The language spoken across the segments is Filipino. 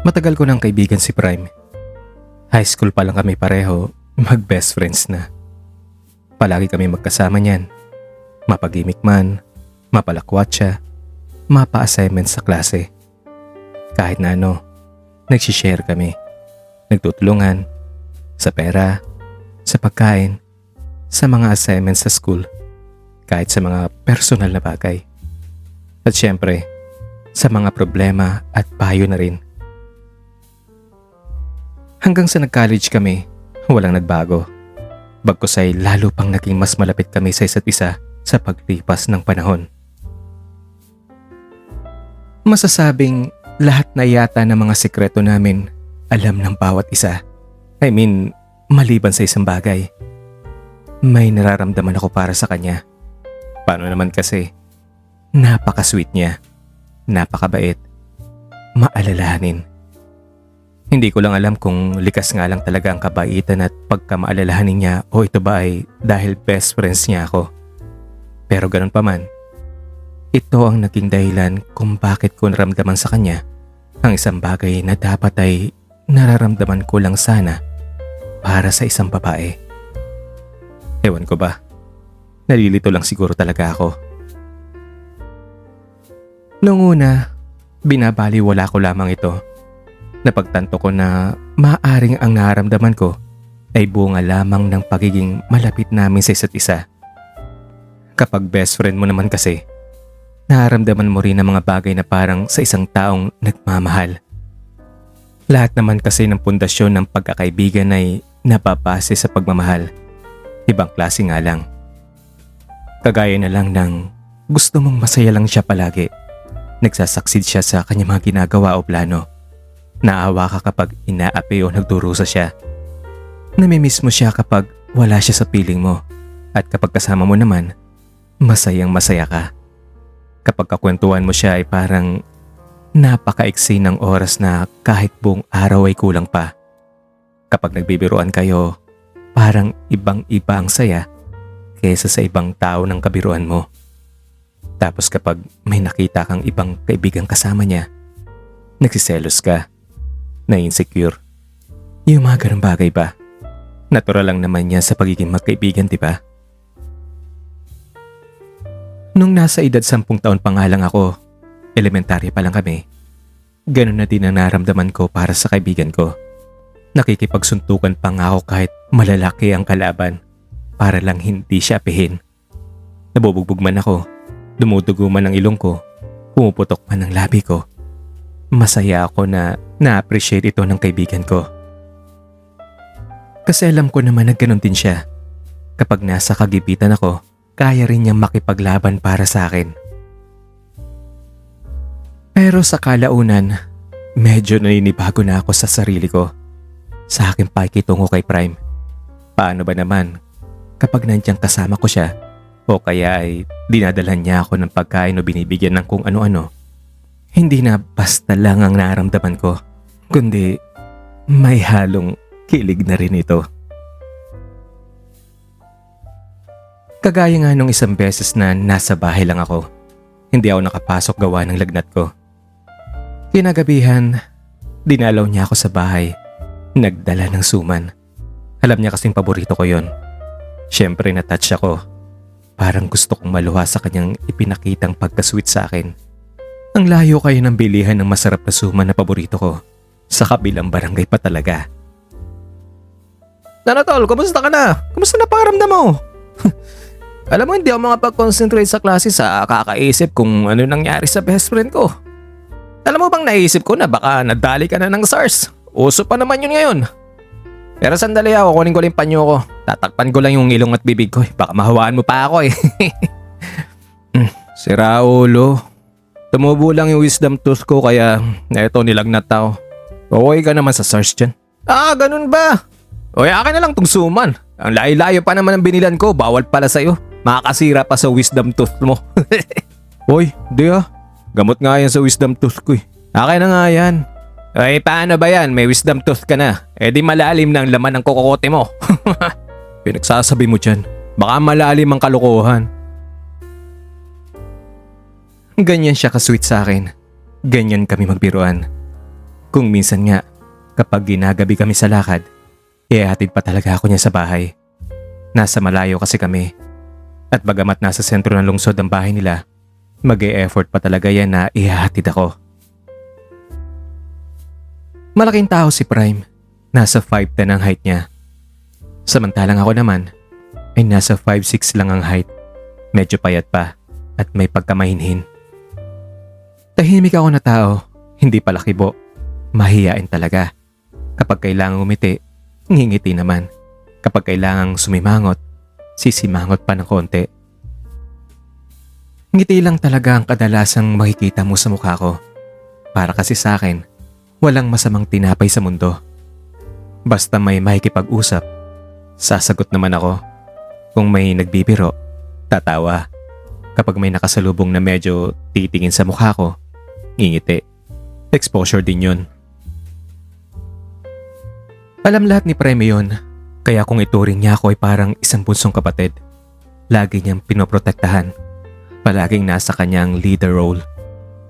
Matagal ko ng kaibigan si Prime. High school pa lang kami pareho, mag-best friends na. Palagi kami magkasama niyan. Mapagimik man, mapalakwatsa, mapa-assignment sa klase. Kahit na ano, nagsishare kami. Nagtutulungan, sa pera, sa pagkain, sa mga assignments sa school, kahit sa mga personal na bagay. At syempre, sa mga problema at payo na rin. Hanggang sa nag-college kami, walang nagbago. Bagkus ay lalo pang naging mas malapit kami sa isa't isa sa paglipas ng panahon. Masasabing lahat na yata ng mga sikreto namin alam ng bawat isa. I mean, maliban sa isang bagay. May nararamdaman ako para sa kanya. Paano naman kasi? Napaka-sweet niya. Napakabait. Maalalahanin. Hindi ko lang alam kung likas nga lang talaga ang kabaitan at pagkamaalalahanin niya o ito ba ay dahil best friends niya ako. Pero ganun pa man, ito ang naging dahilan kung bakit ko naramdaman sa kanya ang isang bagay na dapat ay nararamdaman ko lang sana para sa isang babae. Ewan ko ba, nalilito lang siguro talaga ako. Noong una, binabaliwala ko lamang ito. Napagtanto ko na maaaring ang nararamdaman ko ay bunga lamang ng pagiging malapit namin sa isa't isa. Kapag best friend mo naman kasi, nararamdaman mo rin ang mga bagay na parang sa isang taong nagmamahal. Lahat naman kasi ng pundasyon ng pagkakaibigan ay napapase sa pagmamahal. Ibang klase nga lang. Kagaya na lang ng gusto mong masaya lang siya palagi. Nagsasaksid siya sa kanyang mga ginagawa o plano. Naawa ka kapag inaapi o nagdurusa siya. Namimiss mo siya kapag wala siya sa piling mo. At kapag kasama mo naman, masayang masaya ka. Kapag kakwentuhan mo siya ay parang napakaiksi ng oras na kahit buong araw ay kulang pa. Kapag nagbibiruan kayo, parang ibang-iba ang saya kaysa sa ibang tao ng kabiruan mo. Tapos kapag may nakita kang ibang kaibigang kasama niya, nagsiselos ka. Na-insecure. Yung mga ganung bagay ba? Natural lang naman yan sa pagiging magkaibigan, di ba? Nung nasa edad 10 taon pa nga lang ako, elementarya pa lang kami, ganun na din ang naramdaman ko para sa kaibigan ko. Nakikipagsuntukan pa nga ako kahit malalaki ang kalaban para lang hindi siya apihin. Nabubugbog man ako, dumudugo man ang ilong ko, pumuputok man ang labi ko. Masaya ako na na-appreciate ito ng kaibigan ko. Kasi alam ko naman na ganun din siya. Kapag nasa kagipitan ako, kaya rin niyang makipaglaban para sa akin. Pero sa kalaunan, medyo naninibago na ako sa sarili ko. Sa aking pakikitungo kay Prime. Paano ba naman kapag nandiyan kasama ko siya o kaya ay dinadalhan niya ako ng pagkain o binibigyan ng kung ano-ano? Hindi na basta lang ang nararamdaman ko, kundi may halong kilig na rin ito. Kagaya nga nung isang beses na nasa bahay lang ako, hindi ako nakapasok gawa ng lagnat ko. Kinagabihan, dinalaw niya ako sa bahay, nagdala ng suman. Alam niya kasing paborito ko yon. Siyempre na-touch ako, parang gusto kong maluha sa kanyang ipinakitang pagka-sweet sa akin. Ang layo kayo ng bilihan ng masarap na suman na paborito ko. Sa kabilang barangay pa talaga. Tol, kumusta ka na? Kumusta na pakiramdam mo? Alam mo, hindi ako makapag-concentrate sa klase sa kakaisip kung ano nangyari sa best friend ko. Alam mo bang naisip ko na baka nadali ka na ng SARS? Uso pa naman yun ngayon. Pero sandali ako, kunin ko lang yung panyo ko. Tatakpan ko lang yung ilong at bibig ko. Baka mahawaan mo pa ako eh. Sira ulo. Tumubo lang yung wisdom tooth ko kaya eto nilagnat ako. Okay ka naman sa SARS dyan. Ah, ganun ba? O akin na lang tong suman. Ang layo-layo pa naman ang binilan ko. Bawal pala sa'yo. Makakasira pa sa wisdom tooth mo. Hoy, di ah. Gamot nga yan sa wisdom tooth ko eh. Akin na nga yan. Ay, paano ba yan? May wisdom tooth ka na. Eh di malalim na ang laman ng kokote mo. Pinagsasabi mo dyan. Baka malalim ang kalokohan. Ganyan siya ka-sweet sa akin. Ganyan kami magbiruan. Kung minsan nga, kapag ginagabi kami sa lakad, ihahatid pa talaga ako niya sa bahay. Nasa malayo kasi kami. At bagamat nasa sentro ng lungsod ang bahay nila, mag-e-effort pa talaga yan na ihahatid ako. Malaking tao si Prime. Nasa 5'10" ang height niya. Samantalang ako naman ay nasa 5'6" lang ang height. Medyo payat pa at may pagkamahinhin. Tahimik ako na tao, hindi pala kibo. Mahiyain talaga. Kapag kailangang umiti, ngingiti naman. Kapag kailangang sumimangot, sisimangot pa ng konti. Ngiti lang talaga ang kadalasang makikita mo sa mukha ko. Para kasi sa akin, walang masamang tinapay sa mundo. Basta may makikipag-usap, sasagot naman ako. Kung may nagbibiro, tatawa. Kapag may nakasalubong na medyo titingin sa mukha ko, ngingiti. Exposure din yun. Alam lahat ni Preme yun, kaya kung ituring niya ako ay parang isang bunsong kapatid. Lagi niyang pinoprotektahan. Palaging nasa kanyang leader role.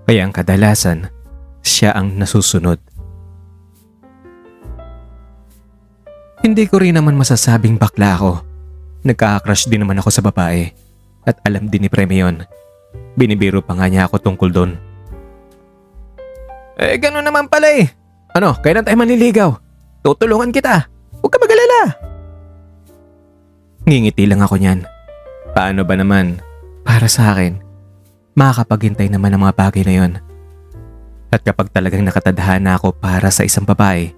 Kaya ang kadalasan, siya ang nasusunod. Hindi ko rin naman masasabing bakla ako. Nagkaka-crush din naman ako sa babae. At alam din ni Preme yun. Binibiro pa nga niya ako tungkol doon. Gano'n naman pala eh. Ano, kailan tayo manliligaw? Tutulungan kita. Huwag ka mag-alala. Ngingiti lang ako niyan. Paano ba naman? Para sa akin, makakapaghintay naman ang mga bagay na yon. At kapag talagang nakatadhana ako para sa isang babae,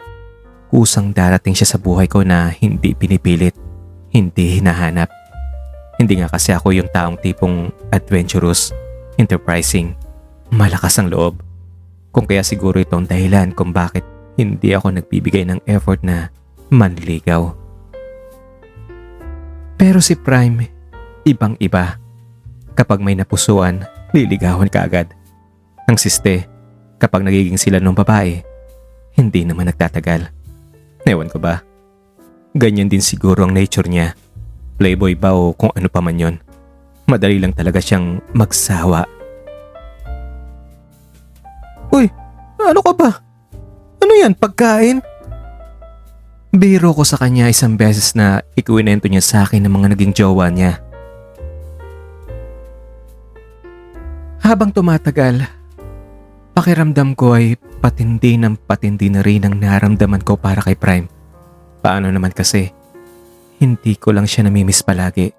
kusang darating siya sa buhay ko na hindi pinipilit, hindi hinahanap. Hindi nga kasi ako yung taong tipong adventurous, enterprising, malakas ang loob. Kung kaya siguro ito ang dahilan kung bakit hindi ako nagbibigay ng effort na manliligaw. Pero si Prime, ibang-iba. Kapag may napusuan, liligawan ka agad. Ang siste, kapag nagiging sila ng babae, hindi naman nagtatagal. Ewan ko ba? Ganyan din siguro ang nature niya. Playboy ba o kung ano pa man yon. Madali lang talaga siyang magsawa. Uy, ano ka ba? Ano yan, pagkain? Biro ko sa kanya isang beses na ikuwinento niya sa akin ng mga naging jowa niya. Habang tumatagal, pakiramdam ko ay patindi na rin ang naramdaman ko para kay Prime. Paano naman kasi, hindi ko lang siya namimiss palagi.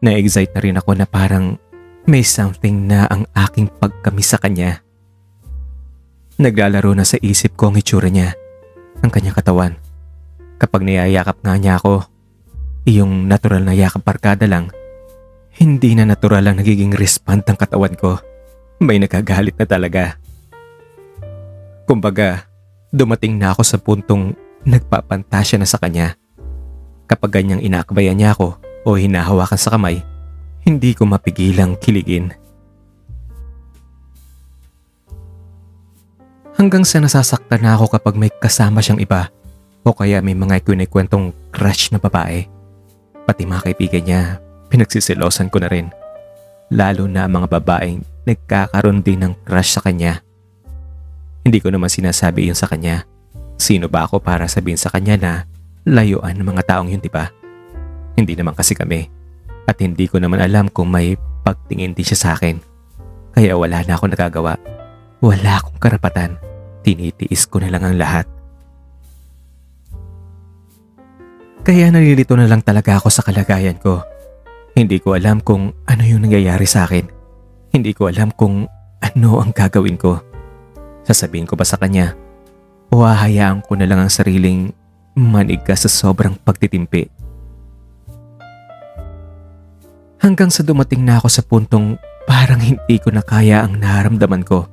Na-excite na rin ako na parang may something na ang aking pagkamiss sa kanya. Naglalaro na sa isip ko ang itsura niya, ang kanyang katawan. Kapag niyayakap nga niya ako, yung natural na yakap barkada lang, hindi na natural ang nagiging respond ng katawan ko. May nagagalit na talaga. Kumbaga, dumating na ako sa puntong nagpapantasya na sa kanya. Kapag ganyang inakbayan niya ako o hinahawakan sa kamay, hindi ko mapigilang kiligin. Hanggang sa nasasaktan na ako kapag may kasama siyang iba o kaya may mga kwentong crush na babae. Pati mga kaibigan niya, pinagsisilosan ko na rin. Lalo na ang mga babaeng nagkakaroon din ng crush sa kanya. Hindi ko naman sinasabi yun sa kanya. Sino ba ako para sabihin sa kanya na layuan ng mga taong yun, diba? Hindi naman kasi kami. At hindi ko naman alam kung may pagtingin din siya sa akin. Kaya wala na akong nagagawa. Wala akong karapatan. Tinitiis ko na lang ang lahat. Kaya nalilito na lang talaga ako sa kalagayan ko. Hindi ko alam kung ano yung nangyayari sa akin. Hindi ko alam kung ano ang gagawin ko. Sasabihin ko ba sa kanya? O hahayaan ko na lang ang sariling manig sa sobrang pagtitimpi? Hanggang sa dumating na ako sa puntong parang hindi ko na kaya ang nararamdaman ko.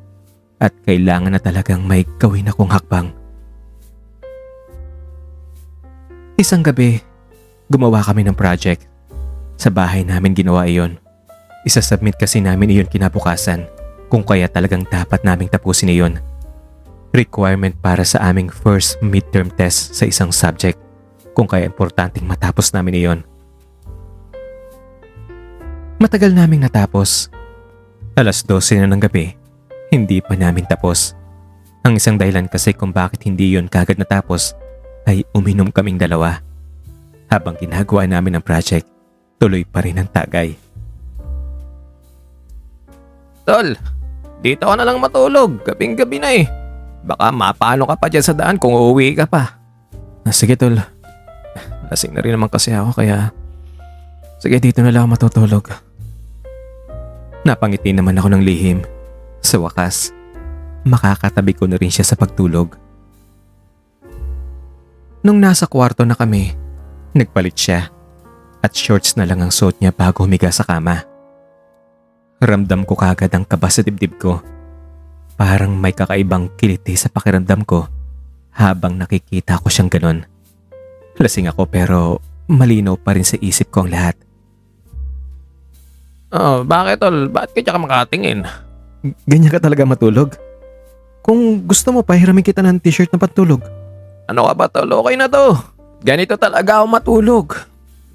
At kailangan na talagang may gawin akong hakbang. Isang gabi, gumawa kami ng project. Sa bahay namin ginawa iyon. Isasubmit kasi namin iyon kinabukasan, kung kaya talagang dapat naming tapusin iyon. Requirement para sa aming first midterm test sa isang subject, kung kaya importanteng matapos namin iyon. Matagal naming natapos. 12:00 na ng gabi. Hindi pa namin tapos. Ang isang dahilan kasi kung bakit hindi yon kagad natapos ay uminom kaming dalawa. Habang ginagawa namin ang project, tuloy pa rin ang tagay. Tol, dito ka na lang matulog. Gabing-gabi na eh. Baka mapano ka pa dyan sa daan kung uuwi ka pa. Sige tol, lasing na rin naman kasi ako kaya sige dito na lang ako matutulog. Napangiti naman ako ng lihim. Sa wakas, makakatabi ko na rin siya sa pagtulog. Nung nasa kwarto na kami, nagpalit siya at shorts na lang ang suot niya bago humiga sa kama. Ramdam ko kagad ang kaba sa dibdib ko. Parang may kakaibang kiliti sa pakiramdam ko habang nakikita ko siyang ganon. Lasing ako pero malinaw pa rin sa isip ko ang lahat. Oh, bakit tol? Bakit ka makatingin? Ganyan ka talaga matulog? Kung gusto mo pahiramin kita ng t-shirt na pantulog. Ano ka ba tol? Okay na to. Ganito talaga ako matulog.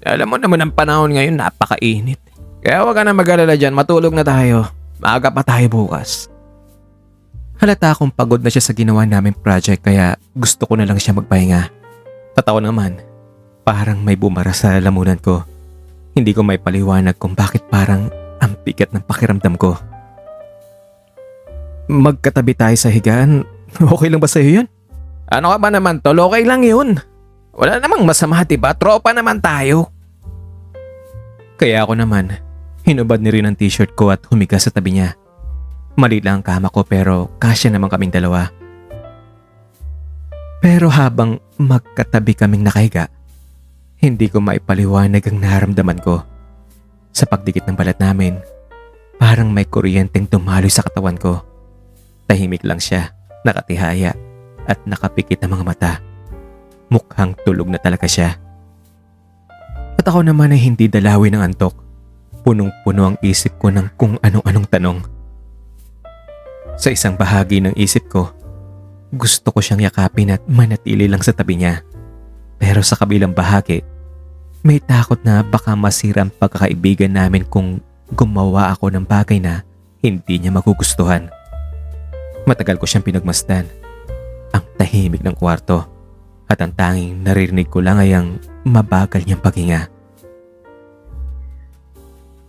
Alam mo naman ang panahon ngayon napakainit. Kaya wag ka na mag-alala dyan, matulog na tayo. Maaga pa tayo bukas. Halata akong pagod na siya sa ginawa namin project kaya gusto ko na lang siya magpahinga. Tatawa naman, parang may bumara sa lamunan ko. Hindi ko may paliwanag kung bakit parang ang bigat ng pakiramdam ko. Magkatabi tayo sa higaan, okay lang ba sa'yo yun? Ano ka ba naman tol? Okay lang yun. Wala namang masama diba? Tropa naman tayo. Kaya ako naman, hinubad ni rin ang t-shirt ko at humiga sa tabi niya. Mali lang ang kama ko pero kasya naman kaming dalawa. Pero habang magkatabi kaming nakahiga, hindi ko maipaliwanag ang nararamdaman ko. Sa pagdikit ng balat namin, parang may kuryenteng tumaloy sa katawan ko. Tahimik lang siya, nakatihaya at nakapikit ang mga mata. Mukhang tulog na talaga siya. At ako naman ay hindi dalawin ng antok. Punong-puno ang isip ko ng kung anong-anong tanong. Sa isang bahagi ng isip ko, gusto ko siyang yakapin at manatili lang sa tabi niya. Pero sa kabilang bahagi, may takot na baka masira ang pagkakaibigan namin kung gumawa ako ng bagay na hindi niya magugustuhan. Matagal ko siyang pinagmasdan. Ang tahimik ng kwarto at ang tanging naririnig ko lang ay ang mabagal niyang paghinga.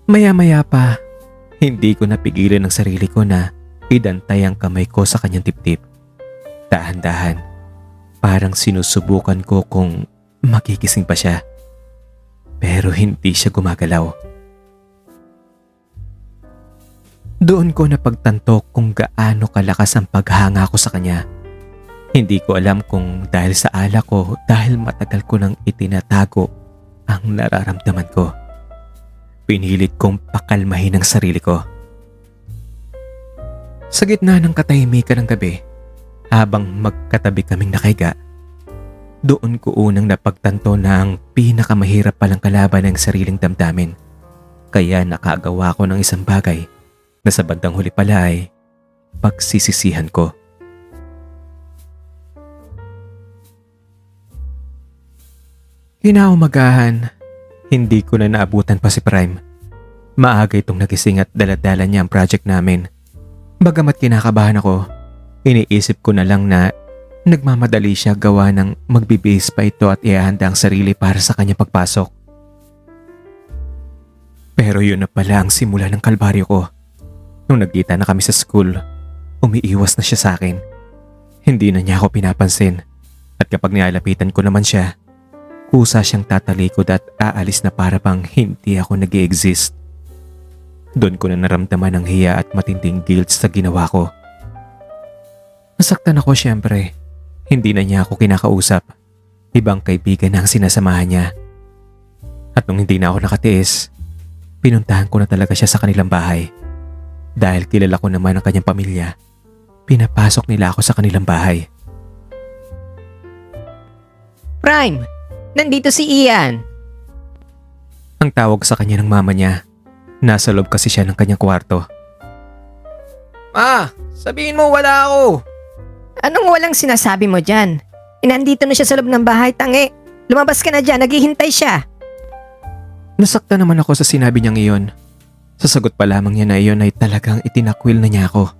Maya-maya pa, hindi ko napigilan ang sarili ko na idantay ang kamay ko sa kanyang dibdib. Dahan-dahan, parang sinusubukan ko kung magigising pa siya. Pero hindi siya gumagalaw. Doon ko napagtanto kung gaano kalakas ang paghanga ko sa kanya. Hindi ko alam kung dahil sa alak ko dahil matagal ko nang itinatago ang nararamdaman ko. Pinilit kong pakalmahin ang sarili ko. Sa gitna ng katahimikan ng gabi, habang magkatabi kaming nakahiga, doon ko unang napagtanto na ang pinakamahirap palang kalaban ng sariling damdamin. Kaya nakagawa ko ng isang bagay na sa bandang huli pala ay pagsisisihan ko. Kinaumagahan, hindi ko na naabutan pa si Prime. Maaga itong nagising at daladala niya ang project namin. Bagamat kinakabahan ako, iniisip ko na lang na nagmamadali siya gawa ng magbibihis pa ito at ihahanda ang sarili para sa kanyang pagpasok. Pero yun na pala ang simula ng kalbaryo ko. Nung nagkita na kami sa school, umiiwas na siya sa akin. Hindi na niya ako pinapansin at kapag nialapitan ko naman siya, kusa siyang tatalikod at aalis na para bang hindi ako nag-i-exist. Doon ko na naramdaman ang hiya at matinding guilt sa ginawa ko. Nasaktan ako siyempre. Hindi na niya ako kinakausap. Ibang kaibigan na ang sinasamahan niya. At nung hindi na ako nakatiis, pinuntahan ko na talaga siya sa kanilang bahay. Dahil kilala ko naman ang kanyang pamilya, pinapasok nila ako sa kanilang bahay. Prime, nandito si Ian. Ang tawag sa kanya ng mama niya. Nasa loob kasi siya ng kanyang kwarto. Ma, sabihin mo wala ako. Anong walang sinasabi mo dyan? Nandito na siya sa loob ng bahay, tangi. Lumabas ka na dyan, naghihintay siya. Nasaktan naman ako sa sinabi niyang iyon. Sa sagot pa lamang niya na iyon ay talagang itinakwil na niya ako.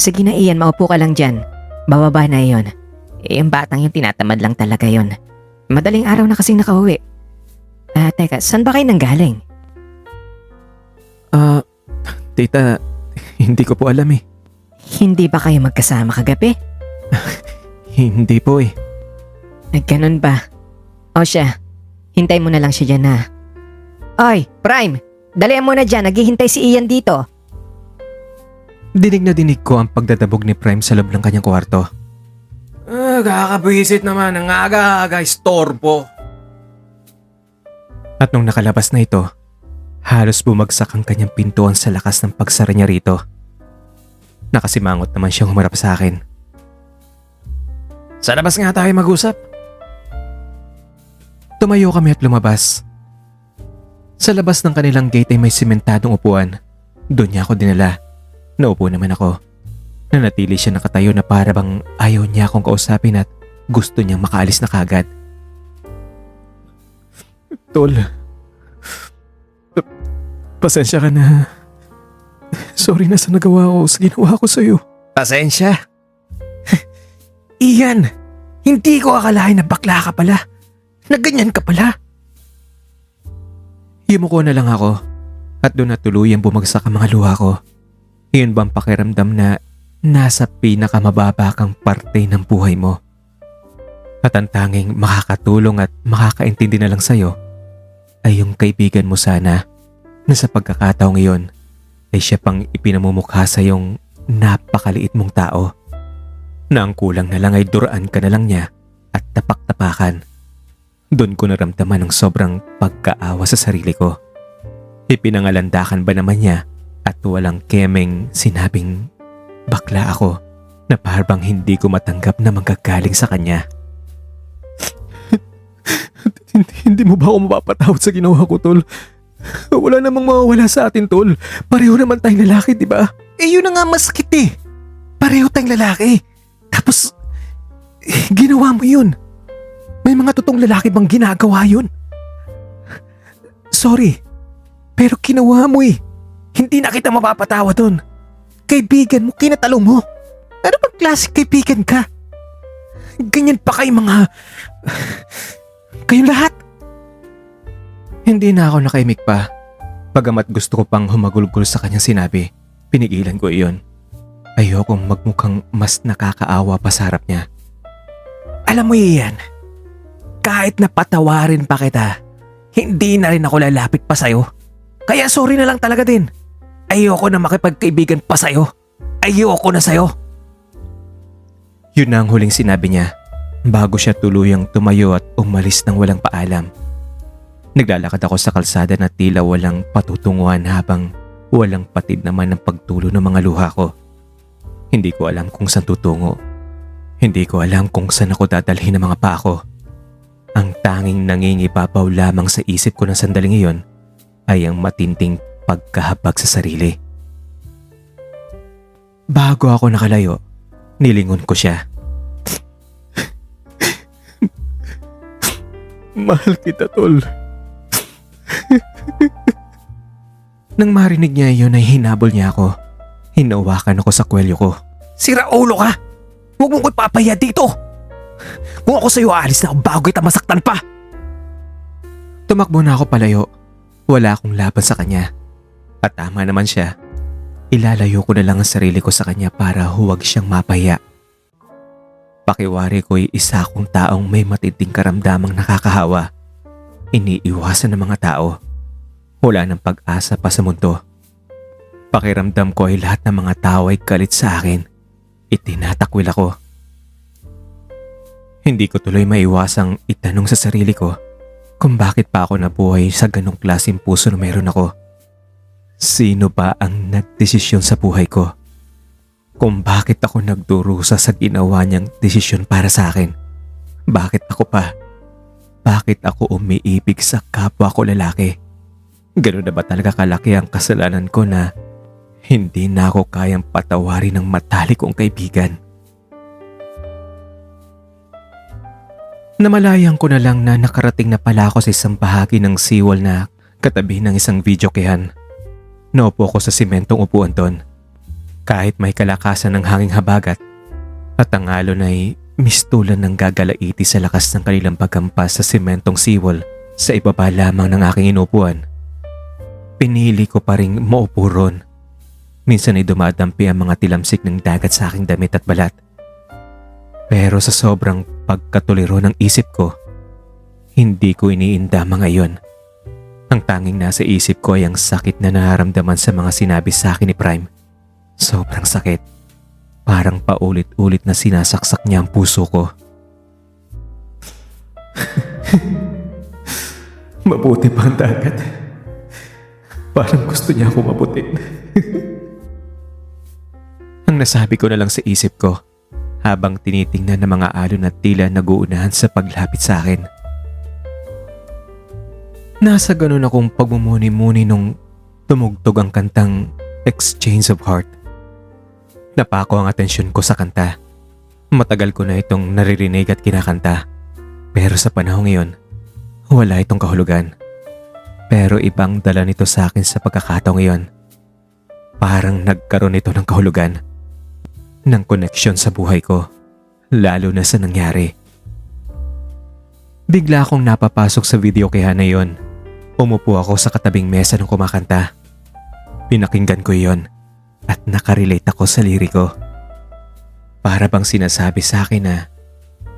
Sige na Ian, maupo ka lang dyan. Bababa na yon. Yung batang yung tinatamad lang talaga yon. Madaling araw na kasing nakauwi. Teka, saan ba kayo nanggaling? Tita, hindi ko po alam eh. Hindi ba kayo magkasama kagabi? Hindi po eh. Ganun ba? O siya, hintay mo na lang siya dyan ha. Oy, Prime! Dalihan mo na dyan, naghihintay si Ian dito. Dinig na dinig ko ang pagdadabog ni Prime sa loob ng kanyang kwarto. Kakabwisit naman ang aga-aga, istorbo. At nung nakalabas na ito, halos bumagsak ang kanyang pintuan sa lakas ng pagsara niya rito. Nakasimangot naman siyang humarap sa akin. Sa labas nga tayo mag-usap. Tumayo kami at lumabas. Sa labas ng kanilang gate ay may simentadong upuan. Doon niya ako dinala. Naupo naman ako. Nanatili siya nakatayo na para bang ayaw niya akong kausapin at gusto niyang makaalis na kagad. Tol, pasensya ka na. Sorry na sa nagawa ko, sa ginawa ko sa'yo. Pasensya? Ian, hindi ko akalain na bakla ka pala. Na ganyan ka pala. Yumuko na lang ako at doon na tuluyang bumagsak ang mga luha ko. Iyon bang pakiramdam na nasa pinakamababa kang parte ng buhay mo? At ang tanging makakatulong at makakaintindi na lang sa'yo ay yung kaibigan mo sana na sa pagkakataong iyon ay siya pang ipinamumukha sa yung napakaliit mong tao na ang kulang na lang ay duraan ka na lang niya at tapak-tapakan. Doon ko naramdaman ng sobrang pagkaawa sa sarili ko. Ipinangalandakan ba naman niya at walang kemeng sinabing bakla ako na parang hindi ko matanggap na manggagaling sa kanya. Hindi mo ba ako mapapatawad sa ginawa ko, Tol? Wala namang mawawala sa atin, Tol. Pareho naman tayong lalaki, di ba? Yun na nga masakit eh. Pareho tayong lalaki. Tapos, ginawa mo yun. May mga totoong lalaki bang ginagawa yun? Sorry, pero ginawa mo eh. Hindi na kita mapapatawa doon. Kaibigan mo, kinatalo mo. Ano bang klaseng kaibigan ka? Ganyan pa kayo mga... kayong lahat. Hindi na ako nakaimik pa. Bagamat gusto ko pang humagulgol sa kanyang sinabi, pinigilan ko iyon. Ayokong magmukhang mas nakakaawa pa sa harap niya. Alam mo Ian, kahit na patawarin pa kita, hindi na rin ako lalapit pa sa'yo. Kaya sorry na lang talaga din. Ayoko na makipagkaibigan pa sa'yo. Ayoko na sa'yo. Yun na ang huling sinabi niya bago siya tuluyang tumayo at umalis ng walang paalam. Naglalakad ako sa kalsada na tila walang patutunguhan habang walang patid naman ng pagtulo ng mga luha ko. Hindi ko alam kung saan tutungo. Hindi ko alam kung saan ako dadalhin ng mga paa ko. Ang tanging nangingibabaw lamang sa isip ko ng sandaling iyon ay ang matinding pagkahabag sa sarili. Bago ako nakalayo, nilingon ko siya. Mahal kita, Tol. Nang marinig niya iyon ay hinabol niya ako. Hinawakan ako sa kwelyo ko. Sira ulo ka! Huwag mong ko ipapaya dito! Kung ako sa'yo aalis na ako bago kita masaktan pa! Tumakbo na ako palayo. Wala akong laban sa kanya. At tama naman siya. Ilalayo ko na lang ang sarili ko sa kanya para huwag siyang mapaya. Pakiwari ko'y isa akong taong may matinding karamdamang nakakahawa. Iniiwasan ng mga tao. Wala ng pag-asa pa sa mundo. Pakiramdam ko ay lahat ng mga tao ay galit sa akin. Itinatakwil ako. Hindi ko tuloy maiwasang itanong sa sarili ko kung bakit pa ako nabuhay sa ganong klaseng puso na meron ako. Sino ba ang nagdesisyon sa buhay ko? Kung bakit ako nagdurusa sa ginawa niyang desisyon para sa akin? Bakit ako pa? Bakit ako umiibig sa kapwa ko lalaki? Ganun na ba talaga kalaki ang kasalanan ko na hindi na ako kayang patawarin ng matalik kong kaibigan? Namalayan ko na lang na nakarating na pala ako sa isang bahagi ng seawall na katabi ng isang videokehan. Naupo ako sa simentong upuan doon. Kahit may kalakasan ng hanging habagat at ang alon ay mistulan ng gagalaiti sa lakas ng kanilang pagkampas sa sementong seawall sa ibaba lamang ng aking inupuan. Pinili ko pa ring maupo ron. Minsan ay dumadampi ang mga tilamsik ng dagat sa aking damit at balat. Pero sa sobrang pagkatuliro ng isip ko, hindi ko iniinda mga iyon. Ang tanging nasa isip ko ay ang sakit na nararamdaman sa mga sinabi sa akin ni Prime. Sobrang sakit. Parang paulit-ulit na sinasaksak niya ang puso ko. Mabuti pa ang dagat. Parang gusto niya ako mabutin. Ang nasabi ko na lang sa isip ko habang tinitingnan ng mga alon na tila naguunahan sa paglapit sa akin. Nasa ganun akong pagmumuni-muni nung tumugtog ang kantang Exchange of Heart. Napako ang atensyon ko sa kanta. Matagal ko na itong naririnig at kinakanta. Pero sa panahong iyon, wala itong kahulugan. Pero ibang dala nito sa akin sa pagkakataong iyon. Parang nagkaroon ito ng kahulugan. Ng koneksyon sa buhay ko. Lalo na sa nangyari. Bigla akong napapasok sa video kaya na iyon. Umupo ako sa katabing mesa ng kumakanta. Pinakinggan ko iyon. At nakarelate ako sa liriko. Para bang sinasabi sa akin na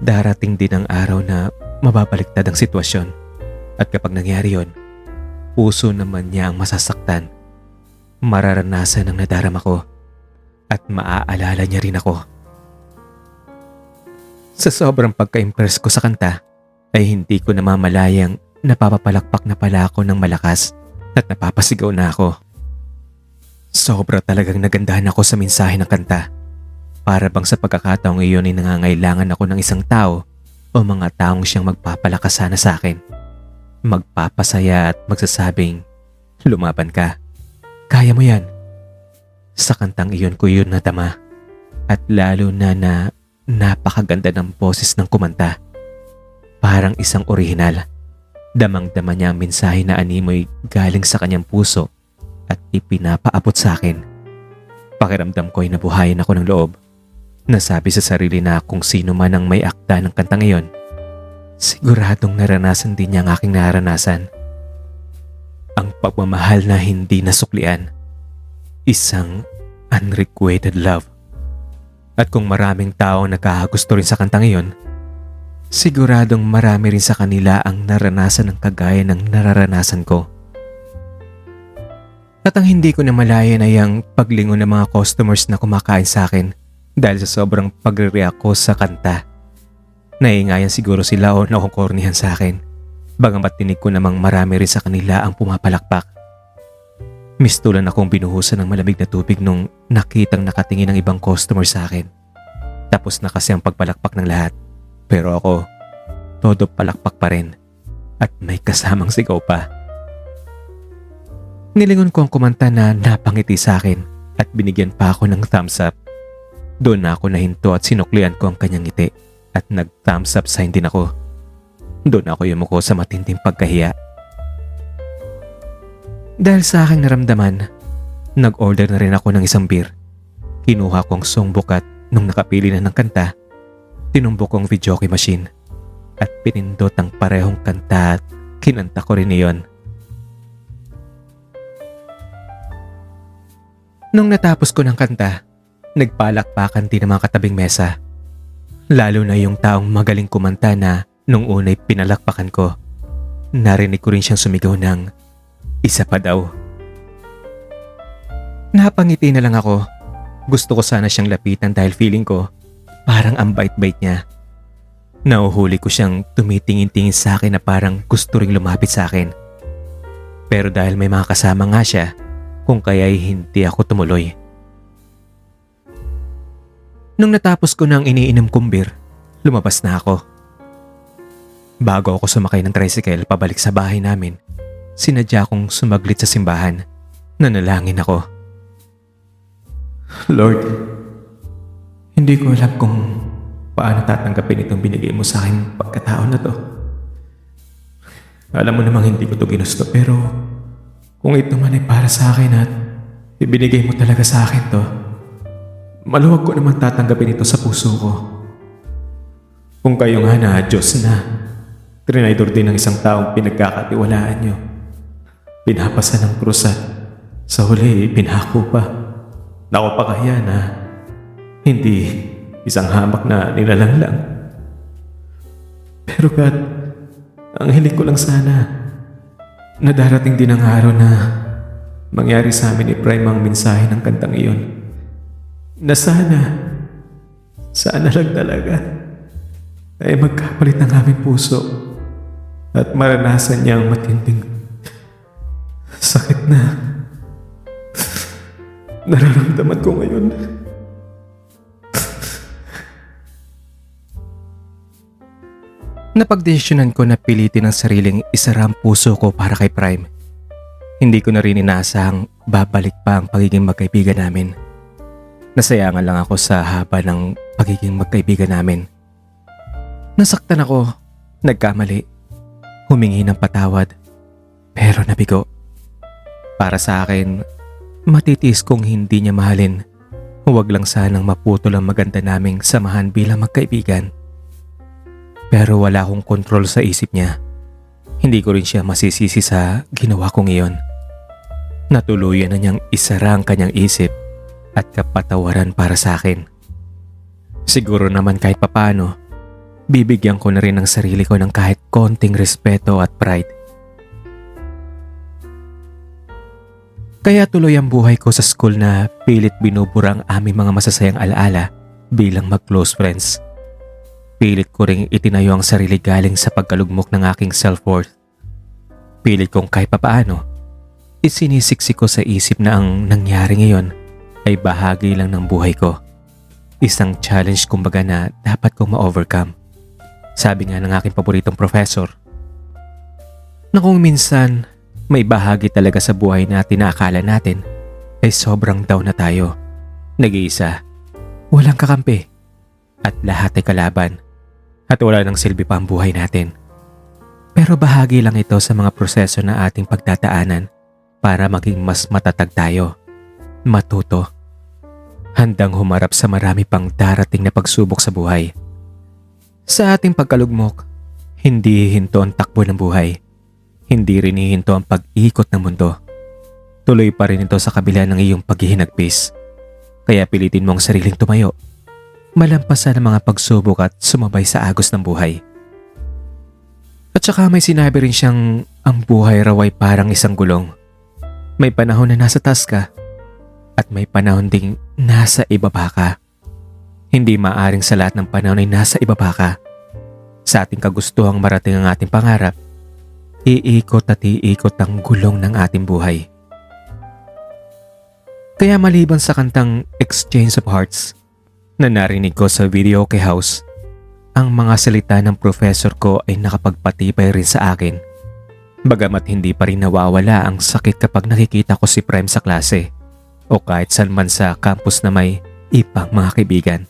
darating din ang araw na mababaliktad ang sitwasyon. At kapag nangyari yon, puso naman niya ang masasaktan. Mararanasan ang nadarama ko. At maaalala niya rin ako. Sa sobrang pagka-impress ko sa kanta, ay hindi ko namamalayang napapapalakpak na pala ako ng malakas at napapasigaw na ako. Sobra talagang nagandahan ako sa mensahe ng kanta. Para bang sa pagkakataong iyon ay nangangailangan ako ng isang tao o mga taong siyang magpapalakas sana sa akin. Magpapasaya at magsasabing, lumaban ka. Kaya mo yan. Sa kantang iyon ko yun nadama. At lalo na napakaganda ng boses ng kumanta. Parang isang orihinal. Damang-dama niya ang mensahe na animoy galing sa kanyang puso at ipinapaabot sa akin. Pakiramdam ko ay nabuhayan ako ng loob. Nasabi sa sarili na kung sino man ang may akda ng kantang iyon, siguradong naranasan din niya ang aking naranasan. Ang pagmamahal na hindi nasuklian. Isang unrequited love. At kung maraming tao nagkakagusto rin sa kantang iyon, siguradong marami rin sa kanila ang naranasan ng kagaya ng nararanasan ko. At ang hindi ko namalayan ay ang paglingon ng mga customers na kumakain sa akin dahil sa sobrang pagre-react ko sa kanta. Naiingayan siguro sila o nakukornihan sa akin. Bagamat tinig ko namang marami rin sa kanila ang pumapalakpak. Mistulan akong binuhusan ng malamig na tubig nung nakitang nakatingin ng ibang customer sa akin. Tapos na kasi ang pagpalakpak ng lahat. Pero ako, todo palakpak pa rin. At may kasamang sigaw pa. Nilingon ko ang kumanta na napangiti sa akin at binigyan pa ako ng thumbs up. Doon na ako nahinto at sinuklian ko ang kanyang ngiti at nag-thumbs up sign din ako. Doon ako yumuko sa matinding pagkahiya. Dahil sa aking naramdaman, nag-order na rin ako ng isang beer. Kinuha ko ang songbook at nung nakapili na ng kanta, tinumbok ko ang videoke machine at pinindot ang parehong kanta at kinanta ko rin iyon. Nung natapos ko ng kanta, nagpalakpakan din ang mga katabing mesa. Lalo na yung taong magaling kumanta na nung una'y pinalakpakan ko. Narinig ko rin siyang sumigaw ng isa pa daw. Napangiti na lang ako. Gusto ko sana siyang lapitan dahil feeling ko parang ang bait-bait niya. Nauhuli ko siyang tumitingin-tingin sa akin na parang gusto ring lumapit sa akin. Pero dahil may mga kasama nga siya, kung kaya'y hindi ako tumuloy. Nung natapos ko ng iniinom kong beer, lumabas na ako. Bago ako sumakay ng tricycle pabalik sa bahay namin, sinadya kong sumaglit sa simbahan. Nanalangin ako. Lord, hindi ko alam kung paano tatanggapin itong binigay mo sa akin pagkatao na to. Alam mo namang hindi ko to ginusto pero kung ito man ay para sa akin at ibinigay mo talaga sa akin to, maluwag ko naman tatanggapin ito sa puso ko. Kung kayo nga na Diyos na, trinaydor din ng isang taong pinagkakatiwalaan nyo. Pinapasa ng krus at sa huli pinako pa. Naku pa kaya na hindi isang hamak na nilalang lang. Pero God, ang hiling ko lang sana na darating din ang araw na mangyari sa amin ni Prime ang mensahe ng kantang iyon. Na sana lang talaga ay magkapalit ng aming puso at maranasan niya ang matinding sakit na nararamdaman ko ngayon. Napagdesisyonan ko na pilitin ang sariling isara ang puso ko para kay Prime. Hindi ko na rin inaasahang babalik pa ang pagiging magkaibigan namin. Nasayangan lang ako sa haba ng pagiging magkaibigan namin. Nasaktan ako, nagkamali, humingi ng patawad, pero nabigo. Para sa akin, matitiis kong hindi niya mahalin. Huwag lang sanang maputol ang maganda naming samahan bilang magkaibigan. Pero wala akong kontrol sa isip niya. Hindi ko rin siya masisisi sa ginawa kong iyon. Natuluyan na niyang isara ang kanyang isip at kapatawaran para sa akin. Siguro naman kahit papano, bibigyan ko na rin ang sarili ko ng kahit konting respeto at pride. Kaya tuloy ang buhay ko sa school na pilit binubura ang aming mga masasayang alaala bilang mag-close friends. Pilit ko ring itinayo ang sarili galing sa pagkalugmok ng aking self-worth. Pilit kong kahit papaano, isinisiksik ko sa isip na ang nangyari ngayon ay bahagi lang ng buhay ko. Isang challenge kumbaga na dapat kong ma-overcome. Sabi nga ng aking paboritong professor, na kung minsan may bahagi talaga sa buhay natin na akala natin ay sobrang down na tayo. Nag-iisa, walang kakampi, at lahat ay kalaban. At wala nang silbi pa ang buhay natin. Pero bahagi lang ito sa mga proseso na ating pagtataanan para maging mas matatag tayo. Matuto. Handang humarap sa marami pang darating na pagsubok sa buhay. Sa ating pagkalugmok, hindi hihinto ang takbo ng buhay. Hindi rin hihinto ang pag-ikot ng mundo. Tuloy pa rin ito sa kabila ng iyong paghihinagpis. Kaya pilitin mo ang sariling tumayo. Malampasan ang mga pagsubok at sumabay sa agos ng buhay. At saka may sinabi rin siyang ang buhay raw ay parang isang gulong. May panahon na nasa taas ka at may panahon ding nasa ibaba ka. Hindi maaring sa lahat ng panahon ay nasa ibaba ka. Sa ating kagustuhang marating ang ating pangarap, iikot at iikot ang gulong ng ating buhay. Kaya maliban sa kantang Exchange of Hearts, na narinig ko sa video kay House, ang mga salita ng professor ko ay nakapagpatibay rin sa akin. Bagamat hindi pa rin nawawala ang sakit kapag nakikita ko si Prime sa klase o kahit saan man sa campus na may ibang mga kaibigan.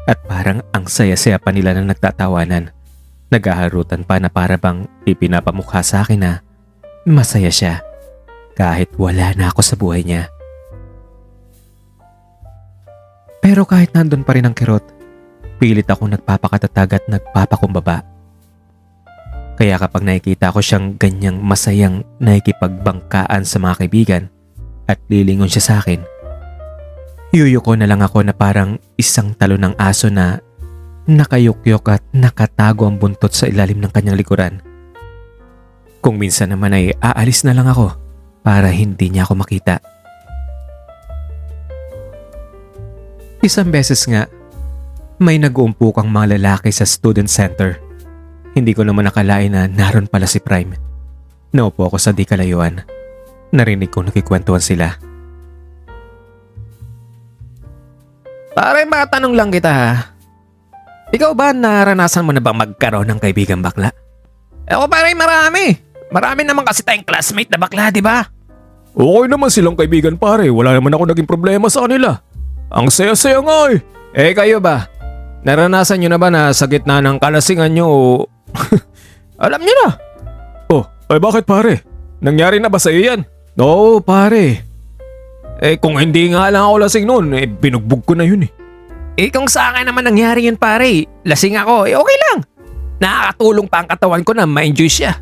At parang ang saya-saya pa nila na nagtatawanan. Naghaharutan pa na para bang ipinapamukha sa akin na masaya siya kahit wala na ako sa buhay niya. Pero kahit nandun pa rin ang kirot, pilit akong nagpapakatatag at nagpapakumbaba. Kaya kapag nakikita ko siyang ganyang masayang nakikipagbangkaan sa mga kaibigan at lilingon siya sa akin, yuyuko na lang ako na parang isang talo ng aso na nakayukyok at nakatago ang buntot sa ilalim ng kanyang likuran. Kung minsan naman ay aalis na lang ako para hindi niya ako makita. Isang beses nga, may nag-uumpukang mga lalaki sa student center. Hindi ko naman nakalain na naroon pala si Prime. Naupo ako sa di kalayuan. Narinig kong nakikwentuhan sila. Pare, matanong lang kita ha. Ikaw ba naranasan mo na bang magkaroon ng kaibigan bakla? Ako pare, marami. Marami naman kasi tayong classmate na bakla, di ba? Okay naman silang kaibigan pare, wala naman ako naging problema sa kanila. Ang saya-saya nga eh. Eh kayo ba? Naranasan nyo na ba na sa gitna ng kalasingan nyo o... Alam nyo na. Oh, ay bakit pare? Nangyari na ba sa iyo yan? Oo pare. Kung hindi nga lang ako lasing noon, binugbog ko na yun eh. Kung sa akin naman nangyari yun pare, lasing ako, okay lang. Nakakatulong pa ang katawan ko na ma-enjoy siya.